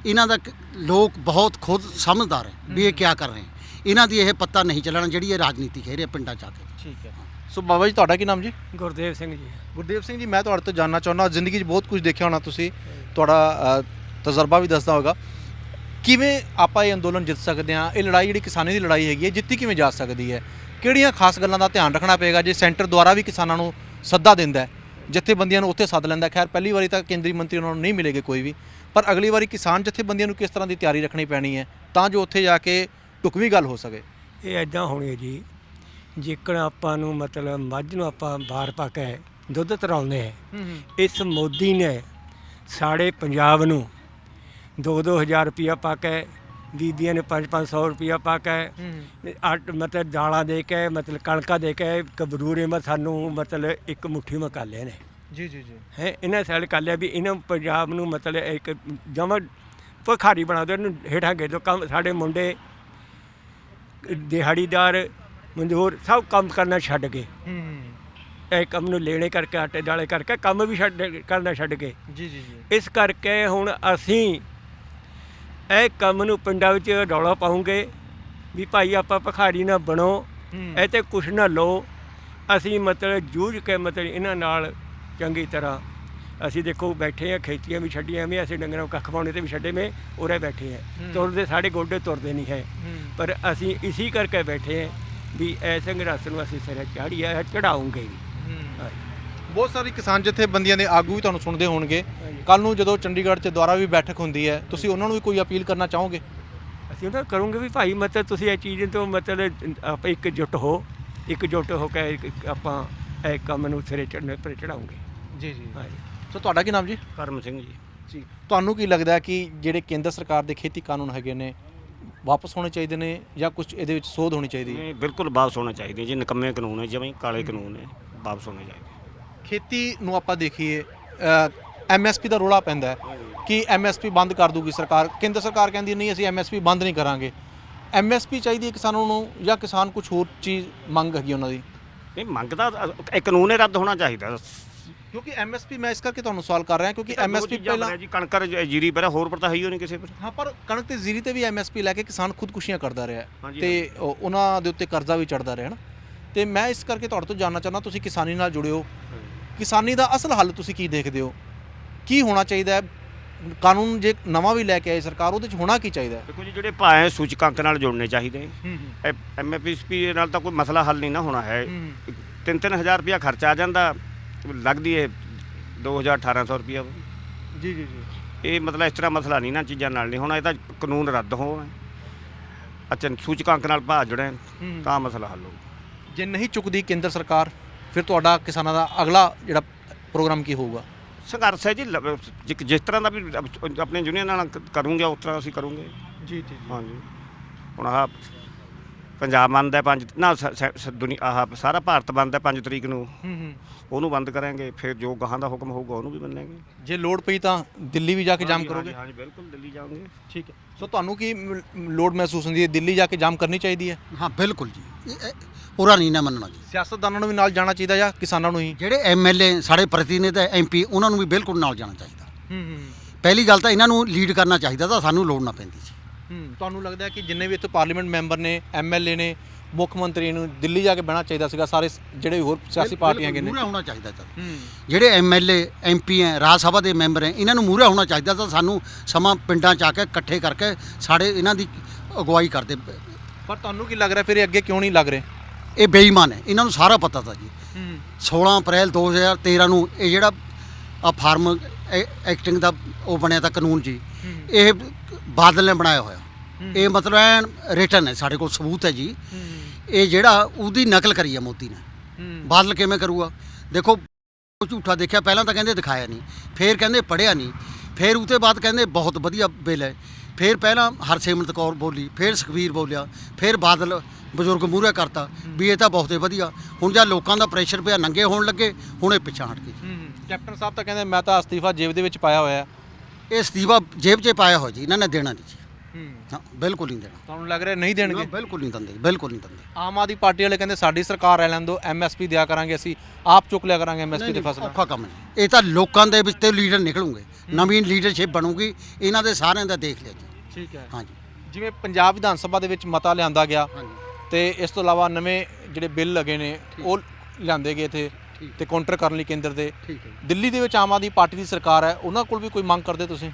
ਇਹਨਾਂ ਦਾ ਲੋਕ ਬਹੁਤ ਖੁਦ ਸਮਝਦਾਰ ਹੈ ਵੀ ਇਹ ਕਿਆ ਕਰ ਰਹੇ। ਇਹਨਾਂ ਦੀ ਇਹ ਪਤਾ ਨਹੀਂ ਚੱਲਣਾ ਜਿਹੜੀ ਇਹ ਰਾਜਨੀਤੀ ਖੇਡ ਰਹੇ ਪਿੰਡਾਂ 'ਚ ਆ ਕੇ। ਠੀਕ ਹੈ। ਸੋ ਬਾਬਾ ਜੀ, ਤੁਹਾਡਾ ਕੀ ਨਾਮ ਜੀ? ਗੁਰਦੇਵ ਸਿੰਘ ਜੀ। ਗੁਰਦੇਵ ਸਿੰਘ ਜੀ, ਮੈਂ ਤੁਹਾਡੇ ਤੋਂ ਜਾਣਨਾ ਚਾਹੁੰਦਾ, ਜ਼ਿੰਦਗੀ 'ਚ ਬਹੁਤ ਕੁਝ ਦੇਖਿਆ ਹੋਣਾ ਤੁਸੀਂ, ਤੁਹਾਡਾ ਤਜਰਬਾ ਵੀ ਦੱਸਦਾ ਹੋਗਾ, ਕਿਵੇਂ ਆਪਾਂ ਇਹ ਅੰਦੋਲਨ ਜਿੱਤ ਸਕਦੇ ਹਾਂ? ਇਹ ਲੜਾਈ ਜਿਹੜੀ ਕਿਸਾਨੀ ਦੀ ਲੜਾਈ ਹੈਗੀ ਹੈ, ਜਿੱਤੀ ਕਿਵੇਂ ਜਾ ਸਕਦੀ ਹੈ? ਕਿਹੜੀਆਂ ਖਾਸ ਗੱਲਾਂ ਦਾ ਧਿਆਨ ਰੱਖਣਾ ਪਏਗਾ ਜੇ ਸੈਂਟਰ ਦੁਆਰਾ ਵੀ ਕਿਸਾਨਾਂ ਨੂੰ ਸੱਦਾ ਦਿੰਦਾ ਹੈ, ਜਥੇਬੰਦੀਆਂ ਨੂੰ ਉੱਥੇ ਸੱਦ ਲੈਂਦਾ? ਖੈਰ ਪਹਿਲੀ ਵਾਰੀ ਤਾਂ ਕੇਂਦਰੀ ਮੰਤਰੀ ਉਹਨਾਂ ਨੂੰ ਨਹੀਂ ਮਿਲੇਗੇ ਕੋਈ ਵੀ, ਪਰ ਅਗਲੀ ਵਾਰੀ ਕਿਸਾਨ ਜਥੇਬੰਦੀਆਂ ਨੂੰ ਕਿਸ ਤਰ੍ਹਾਂ ਦੀ ਤਿਆਰੀ ਰੱਖਣੀ ਪੈਣੀ ਹੈ ਤਾਂ ਜੋ ਉੱਥੇ ਜਾ ਕੇ ਢੁਕਵੀਂ ਗੱਲ ਹੋ ਸਕੇ? ਇਹ ਇੱਦਾਂ ਹੋਣੀ ਹੈ ਜੀ, ਜੇਕਰ ਆਪਾਂ ਨੂੰ ਮਤਲਬ ਮੱਝ ਨੂੰ ਆਪਾਂ ਬਾਹਰ ਪਾ ਕੇ ਦੁੱਧ ਤਰਾਉਂਦੇ ਹੈ, ਇਸ ਮੋਦੀ ਨੇ ਸਾਡੇ ਪੰਜਾਬ ਨੂੰ 2-2 ਹਜ਼ਾਰ ਰੁਪਈਆ ਪਾ ਕੇ, ਬੀਬੀਆਂ ਨੇ 500 ਰੁਪਈਆ ਪਾ ਕੇ, ਮਤਲਬ ਦਾਲਾਂ ਦੇ ਕੇ, ਮਤਲਬ ਕਣਕਾਂ ਦੇ ਕੇ, ਕਬਰੂਰੇ ਮੈਂ ਸਾਨੂੰ ਮਤਲਬ ਇੱਕ ਮੁੱਠੀ ਮੈਂ ਕਰ ਲਿਆ ਨੇ ਜੀ ਹੈ। ਇਹਨਾਂ ਸਾਲ ਕਰ ਲਿਆ ਵੀ ਇਹਨਾਂ ਪੰਜਾਬ ਨੂੰ ਮਤਲਬ ਇੱਕ ਜਮਾਂ ਭਿਖਾਰੀ ਬਣਾ ਦਿਓ, ਇਹਨੂੰ ਹੇਠਾਂ ਗੇ ਦਿਓ। ਕੰਮ ਸਾਡੇ ਮੁੰਡੇ ਦਿਹਾੜੀਦਾਰ ਮਜ਼ਦੂਰ ਸਭ ਕੰਮ ਕਰਨਾ ਛੱਡ ਗਏ, ਇਹ ਕੰਮ ਨੂੰ ਲੈਣੇ ਕਰਕੇ, ਆਟੇ ਦਾਲੇ ਕਰਕੇ ਕੰਮ ਵੀ ਕਰਨਾ ਛੱਡ ਗਏ। ਇਸ ਕਰਕੇ ਹੁਣ ਅਸੀਂ ਇਹ ਕੰਮ ਨੂੰ ਪਿੰਡਾਂ ਵਿੱਚ ਰੌਲਾ ਪਾਉਂਗੇ ਵੀ ਭਾਈ ਆਪਾਂ ਭਿਖਾਰੀ ਨਾ ਬਣੋ, ਇਹ 'ਤੇ ਕੁਛ ਨਾ ਲਓ। ਅਸੀਂ ਮਤਲਬ ਜੂਝ ਕੇ ਮਤਲਬ ਇਹਨਾਂ ਨਾਲ ਚੰਗੀ ਤਰ੍ਹਾਂ ਅਸੀਂ ਦੇਖੋ ਬੈਠੇ ਹਾਂ, ਖੇਤੀਆਂ ਵੀ ਛੱਡੀਆਂ ਵੀ, ਅਸੀਂ ਡੰਗਰਾਂ ਨੂੰ ਕੱਖ ਪਾਉਣੇ 'ਤੇ ਵੀ ਛੱਡੇ ਮੈਂ ਉਰੇ ਬੈਠੇ ਹਾਂ। ਤੁਰਦੇ ਸਾਡੇ ਗੋਡੇ ਤੁਰਦੇ ਨਹੀਂ ਹੈ, ਪਰ ਅਸੀਂ ਇਸੀ ਕਰਕੇ ਬੈਠੇ ਹਾਂ ਵੀ ਇਹ ਸੰਘਰਸ਼ ਨੂੰ ਅਸੀਂ ਸਿਰੇ ਚਾੜੀਏ, ਚੜਾਉਂਗੇ ਵੀ। ਬਹੁਤ ਸਾਰੀ ਕਿਸਾਨ ਜਥੇਬੰਦੀਆਂ ਦੇ ਆਗੂ ਵੀ ਤੁਹਾਨੂੰ ਸੁਣਦੇ ਹੋਣਗੇ। ਕੱਲ੍ਹ ਨੂੰ ਜਦੋਂ ਚੰਡੀਗੜ੍ਹ 'ਚ ਦੁਆਰਾ ਵੀ ਬੈਠਕ ਹੁੰਦੀ ਹੈ, ਤੁਸੀਂ ਉਹਨਾਂ ਨੂੰ ਵੀ ਕੋਈ ਅਪੀਲ ਕਰਨਾ ਚਾਹੋਗੇ? ਅਸੀਂ ਉਹਨਾਂ ਕਰੂੰਗੇ ਵੀ ਭਾਈ ਮਤਲਬ ਤੁਸੀਂ ਇਹ ਚੀਜ਼ ਤੋਂ ਮਤਲਬ ਆਪਾਂ ਇੱਕਜੁੱਟ ਹੋ ਕੇ ਆਪਾਂ ਇਹ ਕੰਮ ਨੂੰ ਸਿਰੇ ਚੜ੍ਹਨੇ ਪਰ ਚੜਾਉਂਗੇ। ਜੀ ਜੀ ਹਾਂਜੀ। ਸੋ ਤੁਹਾਡਾ ਕੀ ਨਾਮ ਜੀ? ਕਰਮ ਸਿੰਘ ਜੀ। ਜੀ ਤੁਹਾਨੂੰ ਕੀ ਲੱਗਦਾ ਹੈ ਕਿ ਜਿਹੜੇ ਕੇਂਦਰ ਸਰਕਾਰ ਦੇ ਖੇਤੀ ਕਾਨੂੰਨ ਹੈਗੇ ਨੇ ਵਾਪਸ ਹੋਣੇ ਚਾਹੀਦੇ ਨੇ ਜਾਂ ਕੁਝ ਇਹਦੇ ਵਿੱਚ ਸੋਧ ਹੋਣੀ ਚਾਹੀਦੀ ਹੈ? ਨਹੀਂ, ਬਿਲਕੁਲ ਵਾਪਸ ਹੋਣਾ ਚਾਹੀਦਾ ਜੀ। ਨਿਕੰਮੇ ਕਾਨੂੰਨ ਹੈ ਜਿਵੇਂ ਕਾਲੇ ਕਾਨੂੰਨ ਹੈ, ਵਾਪਸ ਹੋਣੇ ਚਾਹੀਦੇ। ਖੇਤੀ ਨੂੰ ਆਪਾਂ ਦੇਖੀਏ ਐਮਐਸਪੀ ਦਾ ਰੌਲਾ ਪੈਂਦਾ ਹੈ ਕਿ ਐਮਐਸਪੀ ਬੰਦ ਕਰ ਦੂਗੀ ਸਰਕਾਰ। ਕੇਂਦਰ ਸਰਕਾਰ ਕਹਿੰਦੀ ਨਹੀਂ ਅਸੀਂ ਐਮਐਸਪੀ ਬੰਦ ਨਹੀਂ ਕਰਾਂਗੇ। ਐਮਐਸਪੀ ਚਾਹੀਦੀ ਹੈ ਕਿਸਾਨਾਂ ਨੂੰ ਜਾਂ ਕਿਸਾਨ ਕੁਝ ਹੋਰ ਚੀਜ਼ ਮੰਗ ਹੈਗੀ ਉਹਨਾਂ ਦੀ? ਨਹੀਂ, ਮੰਗ ਤਾਂ ਇਹ ਕਾਨੂੰਨ ਹੀ ਰੱਦ ਹੋਣਾ ਚਾਹੀਦਾ। ਕਿਉਂਕਿ ਐਮਐਸਪੀ ਮੈਂ ਇਸ ਕਰਕੇ ਤੁਹਾਨੂੰ ਸਵਾਲ ਕਰ ਰਿਹਾ ਕਿਉਂਕਿ ਐਮਐਸਪੀ ਪਹਿਲਾਂ ਜੀ ਕਣਕ ਜੀਰੀ ਪਰ ਹੋਰ ਪਰ ਤਾਂ ਹੈ ਹੀ ਨਹੀਂ ਕਿਸੇ ਪਰ। ਹਾਂ, ਪਰ ਕਣਕ ਤੇ ਜ਼ੀਰੀ ਤੇ ਵੀ ਐਮਐਸਪੀ ਲੈ ਕੇ ਕਿਸਾਨ ਖੁਦਕੁਸ਼ੀਆਂ ਕਰਦਾ ਰਿਹਾ ਹਾਂਜੀ, ਤੇ ਉਹਨਾਂ ਦੇ ਉੱਤੇ ਕਰਜ਼ਾ ਵੀ ਚੜਦਾ ਰਿਹਾ ਨਾ। ਤੇ ਮੈਂ ਇਸ ਕਰਕੇ ਤੁਹਾਡੇ ਤੋਂ ਜਾਣਨਾ ਚਾਹੁੰਦਾ, ਤੁਸੀਂ ਕਿਸਾਨੀ ਨਾਲ ਜੁੜਿਓ, ਕਿਸਾਨੀ ਦਾ ਅਸਲ ਹੱਲ ਤੁਸੀਂ ਕੀ ਦੇਖਦੇ ਹੋ? ਕੀ ਹੋਣਾ ਚਾਹੀਦਾ ਹੈ? ਕਾਨੂੰਨ ਜੇ ਨਵਾਂ ਵੀ ਲੈ ਕੇ ਆਏ ਸਰਕਾਰ, ਉਹਦੇ 'ਚ ਹੋਣਾ ਕੀ ਚਾਹੀਦਾ ਹੈ? ਦੇਖੋ ਜੀ, ਜਿਹੜੇ ਭਾਅ ਸੂਚਕਾਂਕ ਨਾਲ ਜੁੜਨੇ ਚਾਹੀਦੇ। ਐਮਐਸਪੀ ਨਾਲ ਤਾਂ ਕੋਈ ਮਸਲਾ ਹੱਲ ਨਹੀਂ ਨਾ ਹੋਣਾ ਹੈ। 3-3000 ਰੁਪਇਆ ਖਰਚਾ ਆ ਜਾਂਦਾ, ਲੱਗਦੀ ਹੈ 2000-1800 ਰੁਪਇਆ। ਜੀ ਜੀ ਜੀ। ਇਹ ਮਤਲਬ ਇਸ ਤਰ੍ਹਾਂ ਮਸਲਾ ਨਹੀਂ ਨਾ ਚੀਜ਼ਾਂ ਨਾਲ ਨਹੀਂ ਹੋਣਾ। ਇਹ ਤਾਂ ਕਾਨੂੰਨ ਰੱਦ ਹੋਣਾ। ਅੱਛਾ, ਸੂਚਕਾਂਕ ਨਾਲ ਭਾਅ ਜੁੜਨ ਤਾਂ ਮਸਲਾ ਹੱਲ ਹੋਊ। ਜੇ ਨਹੀਂ ਚੁੱਕਦੀ ਕੇਂਦਰ ਸਰਕਾਰ, ਫਿਰ ਤੁਹਾਡਾ ਕਿਸਾਨਾਂ ਦਾ ਅਗਲਾ ਜਿਹੜਾ ਪ੍ਰੋਗਰਾਮ ਕੀ ਹੋਊਗਾ? ਸੰਘਰਸ਼ ਹੈ ਜੀ। ਜਿਸ ਤਰ੍ਹਾਂ ਦਾ ਵੀ ਆਪਣੇ ਯੂਨੀਅਨ ਨਾਲ ਕਰੂੰਗੇ ਉਸ ਤਰ੍ਹਾਂ ਅਸੀਂ ਕਰੂੰਗੇ। ਜੀ ਜੀ ਹਾਂਜੀ। ਹੁਣ ਆਹ ਪੰਜਾਬ ਬੰਦ ਹੈ 5 ਨਾ ਦੁਨੀਆ, ਆਹ ਸਾਰਾ ਭਾਰਤ ਬੰਦ ਹੈ 5 ਤਰੀਕ ਨੂੰ। ਉਹਨੂੰ ਬੰਦ ਕਰਾਂਗੇ, ਫਿਰ ਜੋ ਗਾਹਾਂ ਦਾ ਹੁਕਮ ਹੋਊਗਾ ਉਹਨੂੰ ਵੀ ਮੰਨਾਂਗੇ। ਜੇ ਲੋੜ ਪਈ ਤਾਂ ਦਿੱਲੀ ਵੀ ਜਾ ਕੇ ਜਾਮ ਕਰੋਗੇ? ਹਾਂਜੀ, ਬਿਲਕੁਲ ਦਿੱਲੀ ਜਾਵਾਂਗੇ। ਠੀਕ ਹੈ। ਸੋ ਤੁਹਾਨੂੰ ਕੀ ਲੋੜ ਮਹਿਸੂਸ ਹੁੰਦੀ ਹੈ? ਦਿੱਲੀ ਜਾ ਕੇ ਜਾਮ ਕਰਨੀ ਚਾਹੀਦੀ ਹੈ? ਹਾਂ ਬਿਲਕੁਲ ਜੀ, ਪੂਰਾ ਨਹੀਂ ਨਾ ਮੰਨਣਾ ਜੀ। ਸਿਆਸਤਦਾਨਾਂ ਨੂੰ ਵੀ ਨਾਲ ਜਾਣਾ ਚਾਹੀਦਾ ਜਾਂ ਕਿਸਾਨਾਂ ਨੂੰ ਹੀ? ਜਿਹੜੇ ਐਮਐਲਏ ਸਾਡੇ ਪ੍ਰਤੀਨਿਧ ਐਮਪੀ ਉਹਨਾਂ ਨੂੰ ਵੀ ਬਿਲਕੁਲ ਨਾਲ ਜਾਣਾ ਚਾਹੀਦਾ। ਪਹਿਲੀ ਗੱਲ ਤਾਂ ਇਹਨਾਂ ਨੂੰ ਲੀਡ ਕਰਨਾ ਚਾਹੀਦਾ ਤਾਂ ਸਾਨੂੰ ਲੋੜ ਨਾ ਪੈਂਦੀ ਜੀ। ਤੁਹਾਨੂੰ ਲੱਗਦਾ ਹੈ ਕਿ ਜਿੰਨੇ ਵੀ ਇੱਥੇ ਪਾਰਲੀਮੈਂਟ ਮੈਂਬਰ ਨੇ, ਐਮਐਲਏ ਨੇ, ਮੁੱਖ ਮੰਤਰੀ ਨੂੰ ਦਿੱਲੀ ਜਾ ਕੇ ਬਹਿਣਾ ਚਾਹੀਦਾ ਸੀਗਾ? ਸਾਰੇ ਜਿਹੜੇ ਹੋਰ ਸਿਆਸੀ ਪਾਰਟੀਆਂ ਹੈਗੇ ਨੇ ਮੂਹਰੇ ਹੋਣਾ ਚਾਹੀਦਾ ਤਾਂ। ਜਿਹੜੇ ਐਮਐਲਏ ਐਮਪੀ ਹੈ, ਰਾਜ ਸਭਾ ਦੇ ਮੈਂਬਰ ਹੈ, ਇਹਨਾਂ ਨੂੰ ਮੂਹਰੇ ਹੋਣਾ ਚਾਹੀਦਾ ਤਾਂ ਸਾਨੂੰ ਸਮਾਂ ਪਿੰਡਾਂ 'ਚ ਆ ਕੇ ਇਕੱਠੇ ਕਰਕੇ ਸਾਡੇ ਇਹਨਾਂ ਦੀ ਅਗਵਾਈ ਕਰਦੇ। ਪਰ ਤੁਹਾਨੂੰ ਕੀ ਲੱਗ ਰਿਹਾ ਫਿਰ ਇਹ ਅੱਗੇ ਕਿਉਂ ਨਹੀਂ ਲੱਗ ਰਹੇ? ਇਹ ਬੇਈਮਾਨ ਹੈ, ਇਹਨਾਂ ਨੂੰ ਸਾਰਾ ਪਤਾ ਤਾ ਜੀ। 16 ਅਪ੍ਰੈਲ 2013 ਨੂੰ ਇਹ ਜਿਹੜਾ ਆ ਫਾਰਮ ਐਕਟਿੰਗ ਦਾ ਉਹ ਬਣਿਆ ਤਾਂ ਕਾਨੂੰਨ ਜੀ, ਇਹ ਬਾਦਲ ਨੇ ਬਣਾਇਆ ਹੋਇਆ। ਇਹ ਮਤਲਬ ਐਨ ਰਿਟਨ ਹੈ, ਸਾਡੇ ਕੋਲ ਸਬੂਤ ਹੈ ਜੀ। ਇਹ ਜਿਹੜਾ ਉਹਦੀ ਨਕਲ ਕਰੀ ਹੈ ਮੋਦੀ ਨੇ। ਬਾਦਲ ਕਿਵੇਂ ਕਰੂਗਾ? ਦੇਖੋ ਝੂਠਾ ਦੇਖਿਆ, ਪਹਿਲਾਂ ਤਾਂ ਕਹਿੰਦੇ ਦਿਖਾਇਆ ਨਹੀਂ, ਫਿਰ ਕਹਿੰਦੇ ਪੜ੍ਹਿਆ ਨਹੀਂ, ਫਿਰ ਉਹ ਤੋਂ ਬਾਅਦ ਕਹਿੰਦੇ ਬਹੁਤ ਵਧੀਆ ਬਿੱਲ ਹੈ, ਫਿਰ ਪਹਿਲਾਂ ਹਰਸਿਮਰਤ ਕੌਰ ਬੋਲੀ, ਫਿਰ ਸੁਖਬੀਰ ਬੋਲਿਆ, ਫਿਰ ਬਾਦਲ ਬਜ਼ੁਰਗ ਮੂਹਰੇ ਕਰਤਾ ਵੀ ਇਹ ਤਾਂ ਬਹੁਤ ਹੀ ਵਧੀਆ। ਹੁਣ ਜਦ ਲੋਕਾਂ ਦਾ ਪ੍ਰੈਸ਼ਰ ਪਿਆ, ਨੰਗੇ ਹੋਣ ਲੱਗੇ, ਹੁਣ ਇਹ ਪਿੱਛਾ ਹਟ ਗਏ। ਕੈਪਟਨ ਸਾਹਿਬ ਤਾਂ ਕਹਿੰਦੇ ਮੈਂ ਤਾਂ ਅਸਤੀਫਾ ਜੇਬ ਦੇ ਵਿੱਚ ਪਾਇਆ ਹੋਇਆ। ਇਹ ਅਸਤੀਫਾ ਜੇਬ 'ਚ ਪਾਇਆ ਹੋਇਆ ਜੀ, ਇਹਨਾਂ ਨੇ ਦੇਣਾ ਨਹੀਂ ਜੀ। ਹਾਂ ਬਿਲਕੁਲ ਨਹੀਂ ਦੇਣਾ। ਤੁਹਾਨੂੰ ਲੱਗ ਰਿਹਾ ਨਹੀਂ ਦੇਣਗੇ? ਬਿਲਕੁਲ ਨਹੀਂ ਦਿੰਦੇ, ਬਿਲਕੁਲ ਨਹੀਂ ਦਿੰਦੇ। ਆਮ ਆਦਮੀ ਪਾਰਟੀ ਵਾਲੇ ਕਹਿੰਦੇ ਸਾਡੀ ਸਰਕਾਰ ਰਹਿ ਲੈਣ ਦਿਓ, ਐਮਐਸਪੀ ਦਿਆ ਕਰਾਂਗੇ, ਅਸੀਂ ਆਪ ਚੁੱਕ ਲਿਆ ਕਰਾਂਗੇ ਐਮਐਸਪੀ ਦੇ ਫਸਲਾਂ। ਔਖਾ ਕੰਮ ਹੈ ਇਹ ਤਾਂ। ਲੋਕਾਂ ਦੇ ਵਿੱਚ ਤੇ ਲੀਡਰ ਨਿਕਲੂਗੇ, ਨਵੀਂ ਲੀਡਰਸ਼ਿਪ ਬਣੂਗੀ, ਇਹਨਾਂ ਦੇ ਸਾਰਿਆਂ ਦਾ ਦੇਖ ਲਿਆ ਜੀ। ਠੀਕ ਹੈ। ਹਾਂਜੀ। ਜਿਵੇਂ ਪੰਜਾਬ ਵਿਧਾਨ ਸਭਾ ਦੇ ਵਿੱਚ ਮਤਾ ਲਿਆਂਦਾ ਗਿਆ ਤੇ ਇਸ ਤੋਂ ਇਲਾਵਾ ਨਵੇਂ ਜਿਹੜੇ ਬਿੱਲ ਲੱਗੇ ਨੇ ਉਹ ਲਿਆਂਦੇ ਗਏ ਇੱਥੇ ਤੇ ਕਾਊਂਟਰ ਕਰਨ ਲਈ ਕੇਂਦਰ ਦੇ। ਦਿੱਲੀ ਦੇ ਵਿੱਚ ਆਮ ਆਦਮੀ ਪਾਰਟੀ ਦੀ ਸਰਕਾਰ ਹੈ, ਉਹਨਾਂ ਕੋਲ ਵੀ ਕੋਈ ਮੰਗ ਕਰਦੇ ਤੁਸੀਂ?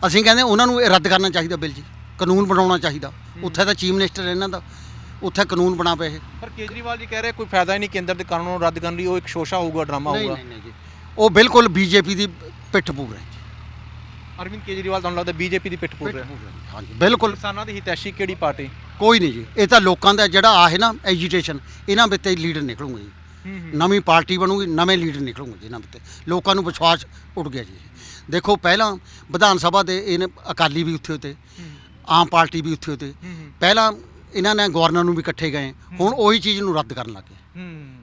ਅਸੀਂ ਕਹਿੰਦੇ ਉਹਨਾਂ ਨੂੰ ਇਹ ਰੱਦ ਕਰਨਾ ਚਾਹੀਦਾ ਬਿੱਲ ਜੀ, ਕਾਨੂੰਨ ਬਣਾਉਣਾ ਚਾਹੀਦਾ। ਉੱਥੇ ਤਾਂ ਚੀਫ ਮਿਨਿਸਟਰ ਇਹਨਾਂ ਦਾ, ਉੱਥੇ ਕਾਨੂੰਨ ਬਣਾ ਪਏ ਇਹ। ਪਰ ਕੇਜਰੀਵਾਲ ਜੀ ਕਹਿ ਰਹੇ ਕੋਈ ਫਾਇਦਾ ਹੀ ਨਹੀਂ ਕੇਂਦਰ ਦੇ ਕਾਨੂੰਨ ਨੂੰ ਰੱਦ ਕਰਨ ਲਈ, ਉਹ ਇੱਕ ਸ਼ੋਸ਼ਾ ਹੋਊਗਾ, ਡਰਾਮਾ ਹੋਊਗਾ। ਨਹੀਂ ਜੀ, ਉਹ ਬਿਲਕੁਲ ਬੀਜੇਪੀ ਦੀ ਪਿੱਠ ਪੂਰ ਹੈ। ਅਰਵਿੰਦ ਕੇਜਰੀਵਾਲ ਤੁਹਾਨੂੰ ਲੱਗਦਾ ਬੀਜੇਪੀ ਦੀ ਪਿੱਠ ਪੂਰ ਹੈ? ਹਾਂਜੀ ਬਿਲਕੁਲ। ਕਿਸਾਨਾਂ ਦੀ ਹਿਤੈਸ਼ੀ ਕਿਹੜੀ ਪਾਰਟੀ? ਕੋਈ ਨਹੀਂ ਜੀ, ਇਹ ਤਾਂ ਲੋਕਾਂ ਦਾ ਜਿਹੜਾ ਆ ਹੈ ਨਾ ਐਜੀਟੇਸ਼ਨ, ਇਹਨਾਂ ਵਿੱਚ ਤੇ ਲੀਡਰ ਨਿਕਲੂਗੇ ਜੀ। ਨਵੀਂ ਪਾਰਟੀ ਬਣੂਗੀ, ਨਵੇਂ ਲੀਡਰ ਨਿਕਲੂਗੇ ਜੀ ਇਹਨਾਂ ਵਿੱਚ। ਲੋਕਾਂ ਨੂੰ ਵਿਸ਼ਵਾਸ ਉੱਡ ਗਿਆ ਜੀ। ਦੇਖੋ ਪਹਿਲਾਂ ਵਿਧਾਨ ਸਭਾ ਦੇ ਇਹਨੇ ਅਕਾਲੀ ਵੀ ਉੱਥੇ ਹੋਤੇ, ਆਮ ਪਾਰਟੀ ਵੀ ਉੱਥੇ ਹੋਤੇ। ਪਹਿਲਾਂ ਇਹਨਾਂ ਨੇ ਗਵਰਨਰ ਨੂੰ ਵੀ ਇਕੱਠੇ ਗਏ, ਹੁਣ ਉਹੀ ਚੀਜ਼ ਨੂੰ ਰੱਦ ਕਰਨ ਲੱਗੇ।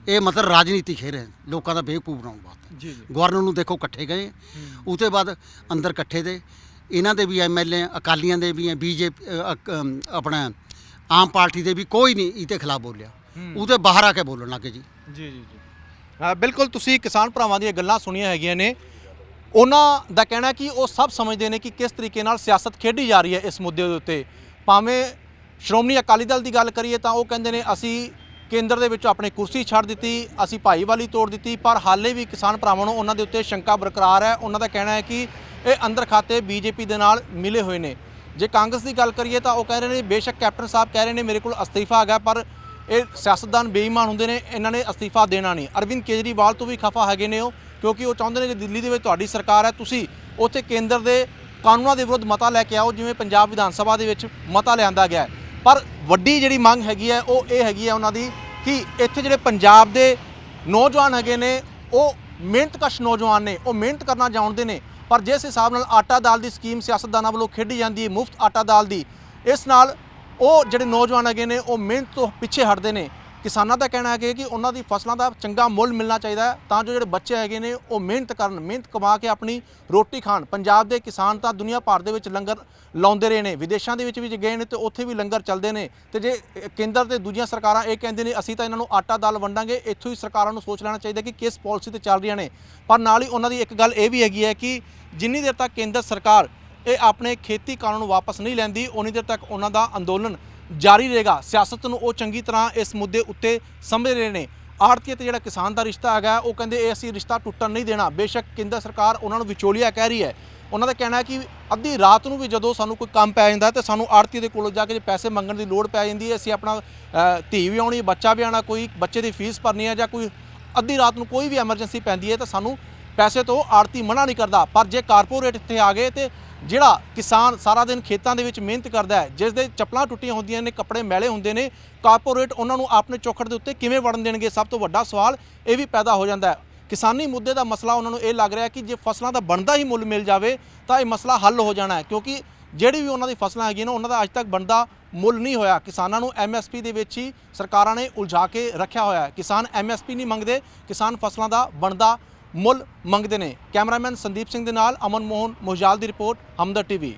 ਇਹ ਮਤਲਬ ਰਾਜਨੀਤੀ ਖੇਡ ਰਹੇ ਲੋਕਾਂ ਦਾ ਬੇਵਕੂਫ ਬਣਾਉਣ ਵਾਸਤੇ। ਗਵਰਨਰ ਨੂੰ ਦੇਖੋ ਇਕੱਠੇ ਗਏ, ਉਹ ਤੋਂ ਬਾਅਦ ਅੰਦਰ ਇਕੱਠੇ ਦੇ ਇਹਨਾਂ ਦੇ ਵੀ ਐਮਐਲਏ, ਅਕਾਲੀਆਂ ਦੇ ਵੀ, ਬੀਜੇਪੀ ਆਪਣਾ ਆਮ ਪਾਰਟੀ ਦੇ ਵੀ, ਕੋਈ ਨਹੀਂ ਇਹਦੇ ਖਿਲਾਫ ਬੋਲਿਆ। ਉਹਦੇ ਬਾਹਰ ਆ ਕੇ ਬੋਲਣ ਲੱਗੇ ਜੀ। ਜੀ ਜੀ ਜੀ। ਬਿਲਕੁਲ ਤੁਸੀਂ ਕਿਸਾਨ ਭਰਾਵਾਂ ਦੀਆਂ ਗੱਲਾਂ ਸੁਣੀਆਂ ਹੈਗੀਆਂ ਨੇ। ਉਹਨਾਂ ਦਾ ਕਹਿਣਾ ਕਿ ਉਹ ਸਭ ਸਮਝਦੇ ਨੇ ਕਿ ਕਿਸ ਤਰੀਕੇ ਨਾਲ ਸਿਆਸਤ ਖੇਡੀ ਜਾ ਰਹੀ ਹੈ ਇਸ ਮੁੱਦੇ ਦੇ ਉੱਤੇ। ਭਾਵੇਂ ਸ਼੍ਰੋਮਣੀ ਅਕਾਲੀ ਦਲ ਦੀ ਗੱਲ ਕਰੀਏ ਤਾਂ ਉਹ ਕਹਿੰਦੇ ਨੇ ਅਸੀਂ ਕੇਂਦਰ ਦੇ ਵਿੱਚ ਆਪਣੀ ਕੁਰਸੀ ਛੱਡ ਦਿੱਤੀ, ਅਸੀਂ ਭਾਈਵਾਲੀ ਤੋੜ ਦਿੱਤੀ, ਪਰ ਹਾਲੇ ਵੀ ਕਿਸਾਨ ਭਰਾਵਾਂ ਨੂੰ ਉਹਨਾਂ ਦੇ ਉੱਤੇ ਸ਼ੰਕਾ ਬਰਕਰਾਰ ਹੈ। ਉਹਨਾਂ ਦਾ ਕਹਿਣਾ ਹੈ ਕਿ ਇਹ ਅੰਦਰ ਖਾਤੇ ਬੀਜੇਪੀ ਦੇ ਨਾਲ ਮਿਲੇ ਹੋਏ ਨੇ। ਜੇ ਕਾਂਗਰਸ ਦੀ ਗੱਲ ਕਰੀਏ ਤਾਂ ਉਹ ਕਹਿ ਰਹੇ ਨੇ ਬੇਸ਼ੱਕ ਕੈਪਟਨ ਸਾਹਿਬ ਕਹਿ ਰਹੇ ਨੇ ਮੇਰੇ ਕੋਲ ਅਸਤੀਫਾ ਹੈਗਾ, ਪਰ ਇਹ ਸਿਆਸਤਦਾਨ ਬੇਈਮਾਨ ਹੁੰਦੇ ਨੇ, ਇਹਨਾਂ ਨੇ ਅਸਤੀਫਾ ਦੇਣਾ ਨਹੀਂ। ਅਰਵਿੰਦ ਕੇਜਰੀਵਾਲ ਤੋਂ ਵੀ ਖਫਾ ਹੈਗੇ ਨੇ ਉਹ, ਕਿਉਂਕਿ ਉਹ ਚਾਹੁੰਦੇ ਨੇ ਜੇ ਦਿੱਲੀ ਦੇ ਵਿੱਚ ਤੁਹਾਡੀ ਸਰਕਾਰ ਹੈ, ਤੁਸੀਂ ਉੱਥੇ ਕੇਂਦਰ ਦੇ ਕਾਨੂੰਨਾਂ ਦੇ ਵਿਰੁੱਧ ਮਤਾ ਲੈ ਕੇ ਆਓ, ਜਿਵੇਂ ਪੰਜਾਬ ਵਿਧਾਨ ਸਭਾ ਦੇ ਵਿੱਚ ਮਤਾ ਲਿਆਂਦਾ ਗਿਆ ਹੈ। ਪਰ ਵੱਡੀ ਜਿਹੜੀ ਮੰਗ ਹੈਗੀ ਹੈ ਉਹ ਇਹ ਹੈਗੀ ਹੈ ਉਹਨਾਂ ਦੀ ਕਿ ਇੱਥੇ ਜਿਹੜੇ ਪੰਜਾਬ ਦੇ ਨੌਜਵਾਨ ਹੈਗੇ ਨੇ ਉਹ ਮਿਹਨਤਕਸ਼ ਨੌਜਵਾਨ ਨੇ, ਉਹ ਮਿਹਨਤ ਕਰਨਾ ਜਾਣਦੇ ਨੇ, ਪਰ ਜਿਸ ਹਿਸਾਬ ਨਾਲ ਆਟਾ ਦਾਲ ਦੀ ਸਕੀਮ ਸਿਆਸਤਦਾਨਾਂ ਵੱਲੋਂ ਖੇਡੀ ਜਾਂਦੀ ਹੈ, ਮੁਫਤ ਆਟਾ ਦਾਲ ਦੀ, ਇਸ ਨਾਲ ਉਹ ਜਿਹੜੇ ਨੌਜਵਾਨ ਹੈਗੇ ਨੇ ਉਹ ਮਿਹਨਤ ਤੋਂ ਪਿੱਛੇ ਹਟਦੇ ਨੇ। ਕਿਸਾਨਾਂ ਦਾ ਕਹਿਣਾ ਹੈ ਕਿ ਉਹਨਾਂ ਦੀ ਫਸਲਾਂ ਦਾ ਚੰਗਾ ਮੁੱਲ ਮਿਲਣਾ ਚਾਹੀਦਾ ਹੈ ਤਾਂ ਜੋ ਜਿਹੜੇ ਬੱਚੇ ਹੈਗੇ ਨੇ ਉਹ ਮਿਹਨਤ ਕਰਨ, ਮਿਹਨਤ ਕਮਾ ਕੇ ਆਪਣੀ ਰੋਟੀ ਖਾਣ। ਪੰਜਾਬ ਦੇ ਕਿਸਾਨ ਤਾਂ ਦੁਨੀਆ ਭਰ ਦੇ ਵਿੱਚ ਲੰਗਰ ਲਾਉਂਦੇ ਰਹੇ ਨੇ, ਵਿਦੇਸ਼ਾਂ ਦੇ ਵਿੱਚ ਵੀ ਗਏ ਨੇ ਤੇ ਉੱਥੇ ਵੀ ਲੰਗਰ ਚੱਲਦੇ ਨੇ। ਤੇ ਜੇ ਕੇਂਦਰ ਤੇ ਦੂਜੀਆਂ ਸਰਕਾਰਾਂ ਇਹ ਕਹਿੰਦੇ ਨੇ ਅਸੀਂ ਤਾਂ ਇਹਨਾਂ ਨੂੰ ਆਟਾ ਦਾਲ ਵੰਡਾਂਗੇ, ਇੱਥੋਂ ਹੀ ਸਰਕਾਰਾਂ ਨੂੰ ਸੋਚ ਲੈਣਾ ਚਾਹੀਦਾ ਕਿ ਕਿਸ ਪਾਲਿਸੀ ਤੇ ਚੱਲ ਰਹੀਆਂ ਨੇ। ਪਰ ਨਾਲ ਹੀ ਉਹਨਾਂ ਦੀ ਇੱਕ ਗੱਲ ਇਹ ਵੀ ਹੈਗੀ ਹੈ ਕਿ ਜਿੰਨੀ ਦੇਰ ਤੱਕ ਕੇਂਦਰ ਸਰਕਾਰ ਇਹ ਆਪਣੇ ਖੇਤੀ ਕਾਨੂੰਨ ਵਾਪਸ ਨਹੀਂ ਲੈਂਦੀ, ਉਨੀ ਦੇਰ ਤੱਕ ਉਹਨਾਂ ਦਾ ਅੰਦੋਲਨ ਜਾਰੀ ਰਹੇਗਾ। ਸਿਆਸਤ ਨੂੰ ਉਹ ਚੰਗੀ ਤਰ੍ਹਾਂ ਇਸ ਮੁੱਦੇ ਉੱਤੇ ਸਮਝ ਰਹੇ ਨੇ। ਆੜ੍ਹਤੀਏ ਤੇ ਜਿਹੜਾ ਕਿਸਾਨ ਦਾ ਰਿਸ਼ਤਾ ਹੈਗਾ ਉਹ ਕਹਿੰਦੇ ਇਹ ਅਸੀਂ ਰਿਸ਼ਤਾ ਟੁੱਟਣ ਨਹੀਂ ਦੇਣਾ। ਬੇਸ਼ੱਕ ਕੇਂਦਰ ਸਰਕਾਰ ਉਹਨਾਂ ਨੂੰ ਵਿਚੋਲੀਆ ਕਹਿ ਰਹੀ ਹੈ, ਉਹਨਾਂ ਦਾ ਕਹਿਣਾ ਹੈ ਕਿ ਅੱਧੀ ਰਾਤ ਨੂੰ ਵੀ ਜਦੋਂ ਸਾਨੂੰ ਕੋਈ ਕੰਮ ਪੈ ਜਾਂਦਾ ਤੇ ਸਾਨੂੰ ਆੜ੍ਹਤੀਏ ਦੇ ਕੋਲੋਂ ਜਾ ਕੇ ਜੇ ਪੈਸੇ ਮੰਗਣ ਦੀ ਲੋੜ ਪੈ ਜਾਂਦੀ ਹੈ, ਅਸੀਂ ਆਪਣਾ ਧੀ ਵੀ ਆਉਣੀ, ਬੱਚਾ ਵੀ ਆਉਣਾ, ਕੋਈ ਬੱਚੇ ਦੀ ਫੀਸ ਭਰਨੀ ਹੈ ਜਾਂ ਕੋਈ ਅੱਧੀ ਰਾਤ ਨੂੰ ਕੋਈ ਵੀ ਐਮਰਜੈਂਸੀ ਪੈਂਦੀ ਹੈ ਤਾਂ ਸਾਨੂੰ ਪੈਸੇ ਤੋਂ ਆੜ੍ਹਤੀ ਮਨਾ ਨਹੀਂ ਕਰਦਾ। ਪਰ ਜੇ ਕਾਰਪੋਰੇਟ ਇੱਥੇ ਆ ਗਏ ਤੇ ਜਿਹੜਾ ਕਿਸਾਨ ਸਾਰਾ ਦਿਨ ਖੇਤਾਂ ਦੇ ਵਿੱਚ ਮਿਹਨਤ ਕਰਦਾ ਹੈ, ਜਿਸ ਦੇ ਚੱਪਲਾਂ ਟੁੱਟੀਆਂ ਹੁੰਦੀਆਂ ਨੇ, ਕੱਪੜੇ ਮੈਲੇ ਹੁੰਦੇ ਨੇ, ਕਾਰਪੋਰੇਟ ਉਹਨਾਂ ਨੂੰ ਆਪਣੇ ਚੌਖੜ ਦੇ ਉੱਤੇ ਕਿਵੇਂ ਵੜਨ ਦੇਣਗੇ? ਸਭ ਤੋਂ ਵੱਡਾ ਸਵਾਲ ਇਹ ਵੀ ਪੈਦਾ ਹੋ ਜਾਂਦਾ ਹੈ। ਕਿਸਾਨੀ ਮੁੱਦੇ ਦਾ ਮਸਲਾ ਉਹਨਾਂ ਨੂੰ ਇਹ ਲੱਗ ਰਿਹਾ ਕਿ ਜੇ ਫਸਲਾਂ ਦਾ ਬਣਦਾ ਹੀ ਮੁੱਲ ਮਿਲ ਜਾਵੇ ਤਾਂ ਇਹ ਮਸਲਾ ਹੱਲ ਹੋ ਜਾਣਾ ਹੈ, ਕਿਉਂਕਿ ਜਿਹੜੀ ਵੀ ਉਹਨਾਂ ਦੀ ਫਸਲਾਂ ਹੈਗੀਆਂ ਨੇ ਉਹਨਾਂ ਦਾ ਅੱਜ ਤੱਕ ਬਣਦਾ ਮੁੱਲ ਨਹੀਂ ਹੋਇਆ। ਕਿਸਾਨਾਂ ਨੂੰ MSP ਦੇ ਵਿੱਚ ਹੀ ਸਰਕਾਰਾਂ ਨੇ ਉਲਝਾ ਕੇ ਰੱਖਿਆ ਹੋਇਆ ਹੈ। ਕਿਸਾਨ MSP ਨਹੀਂ ਮੰਗਦੇ, ਕਿਸਾਨ ਫਸਲਾਂ ਦਾ ਬਣਦਾ ਮੁੱਲ ਮੰਗਦੇ ਨੇ। ਕੈਮਰਾਮੈਨ ਸੰਦੀਪ ਸਿੰਘ ਦੇ ਨਾਲ ਅਮਨ ਮੋਹਨ ਮੋਜਾਲ ਦੀ ਰਿਪੋਰਟ, ਹਮਦਰ TV।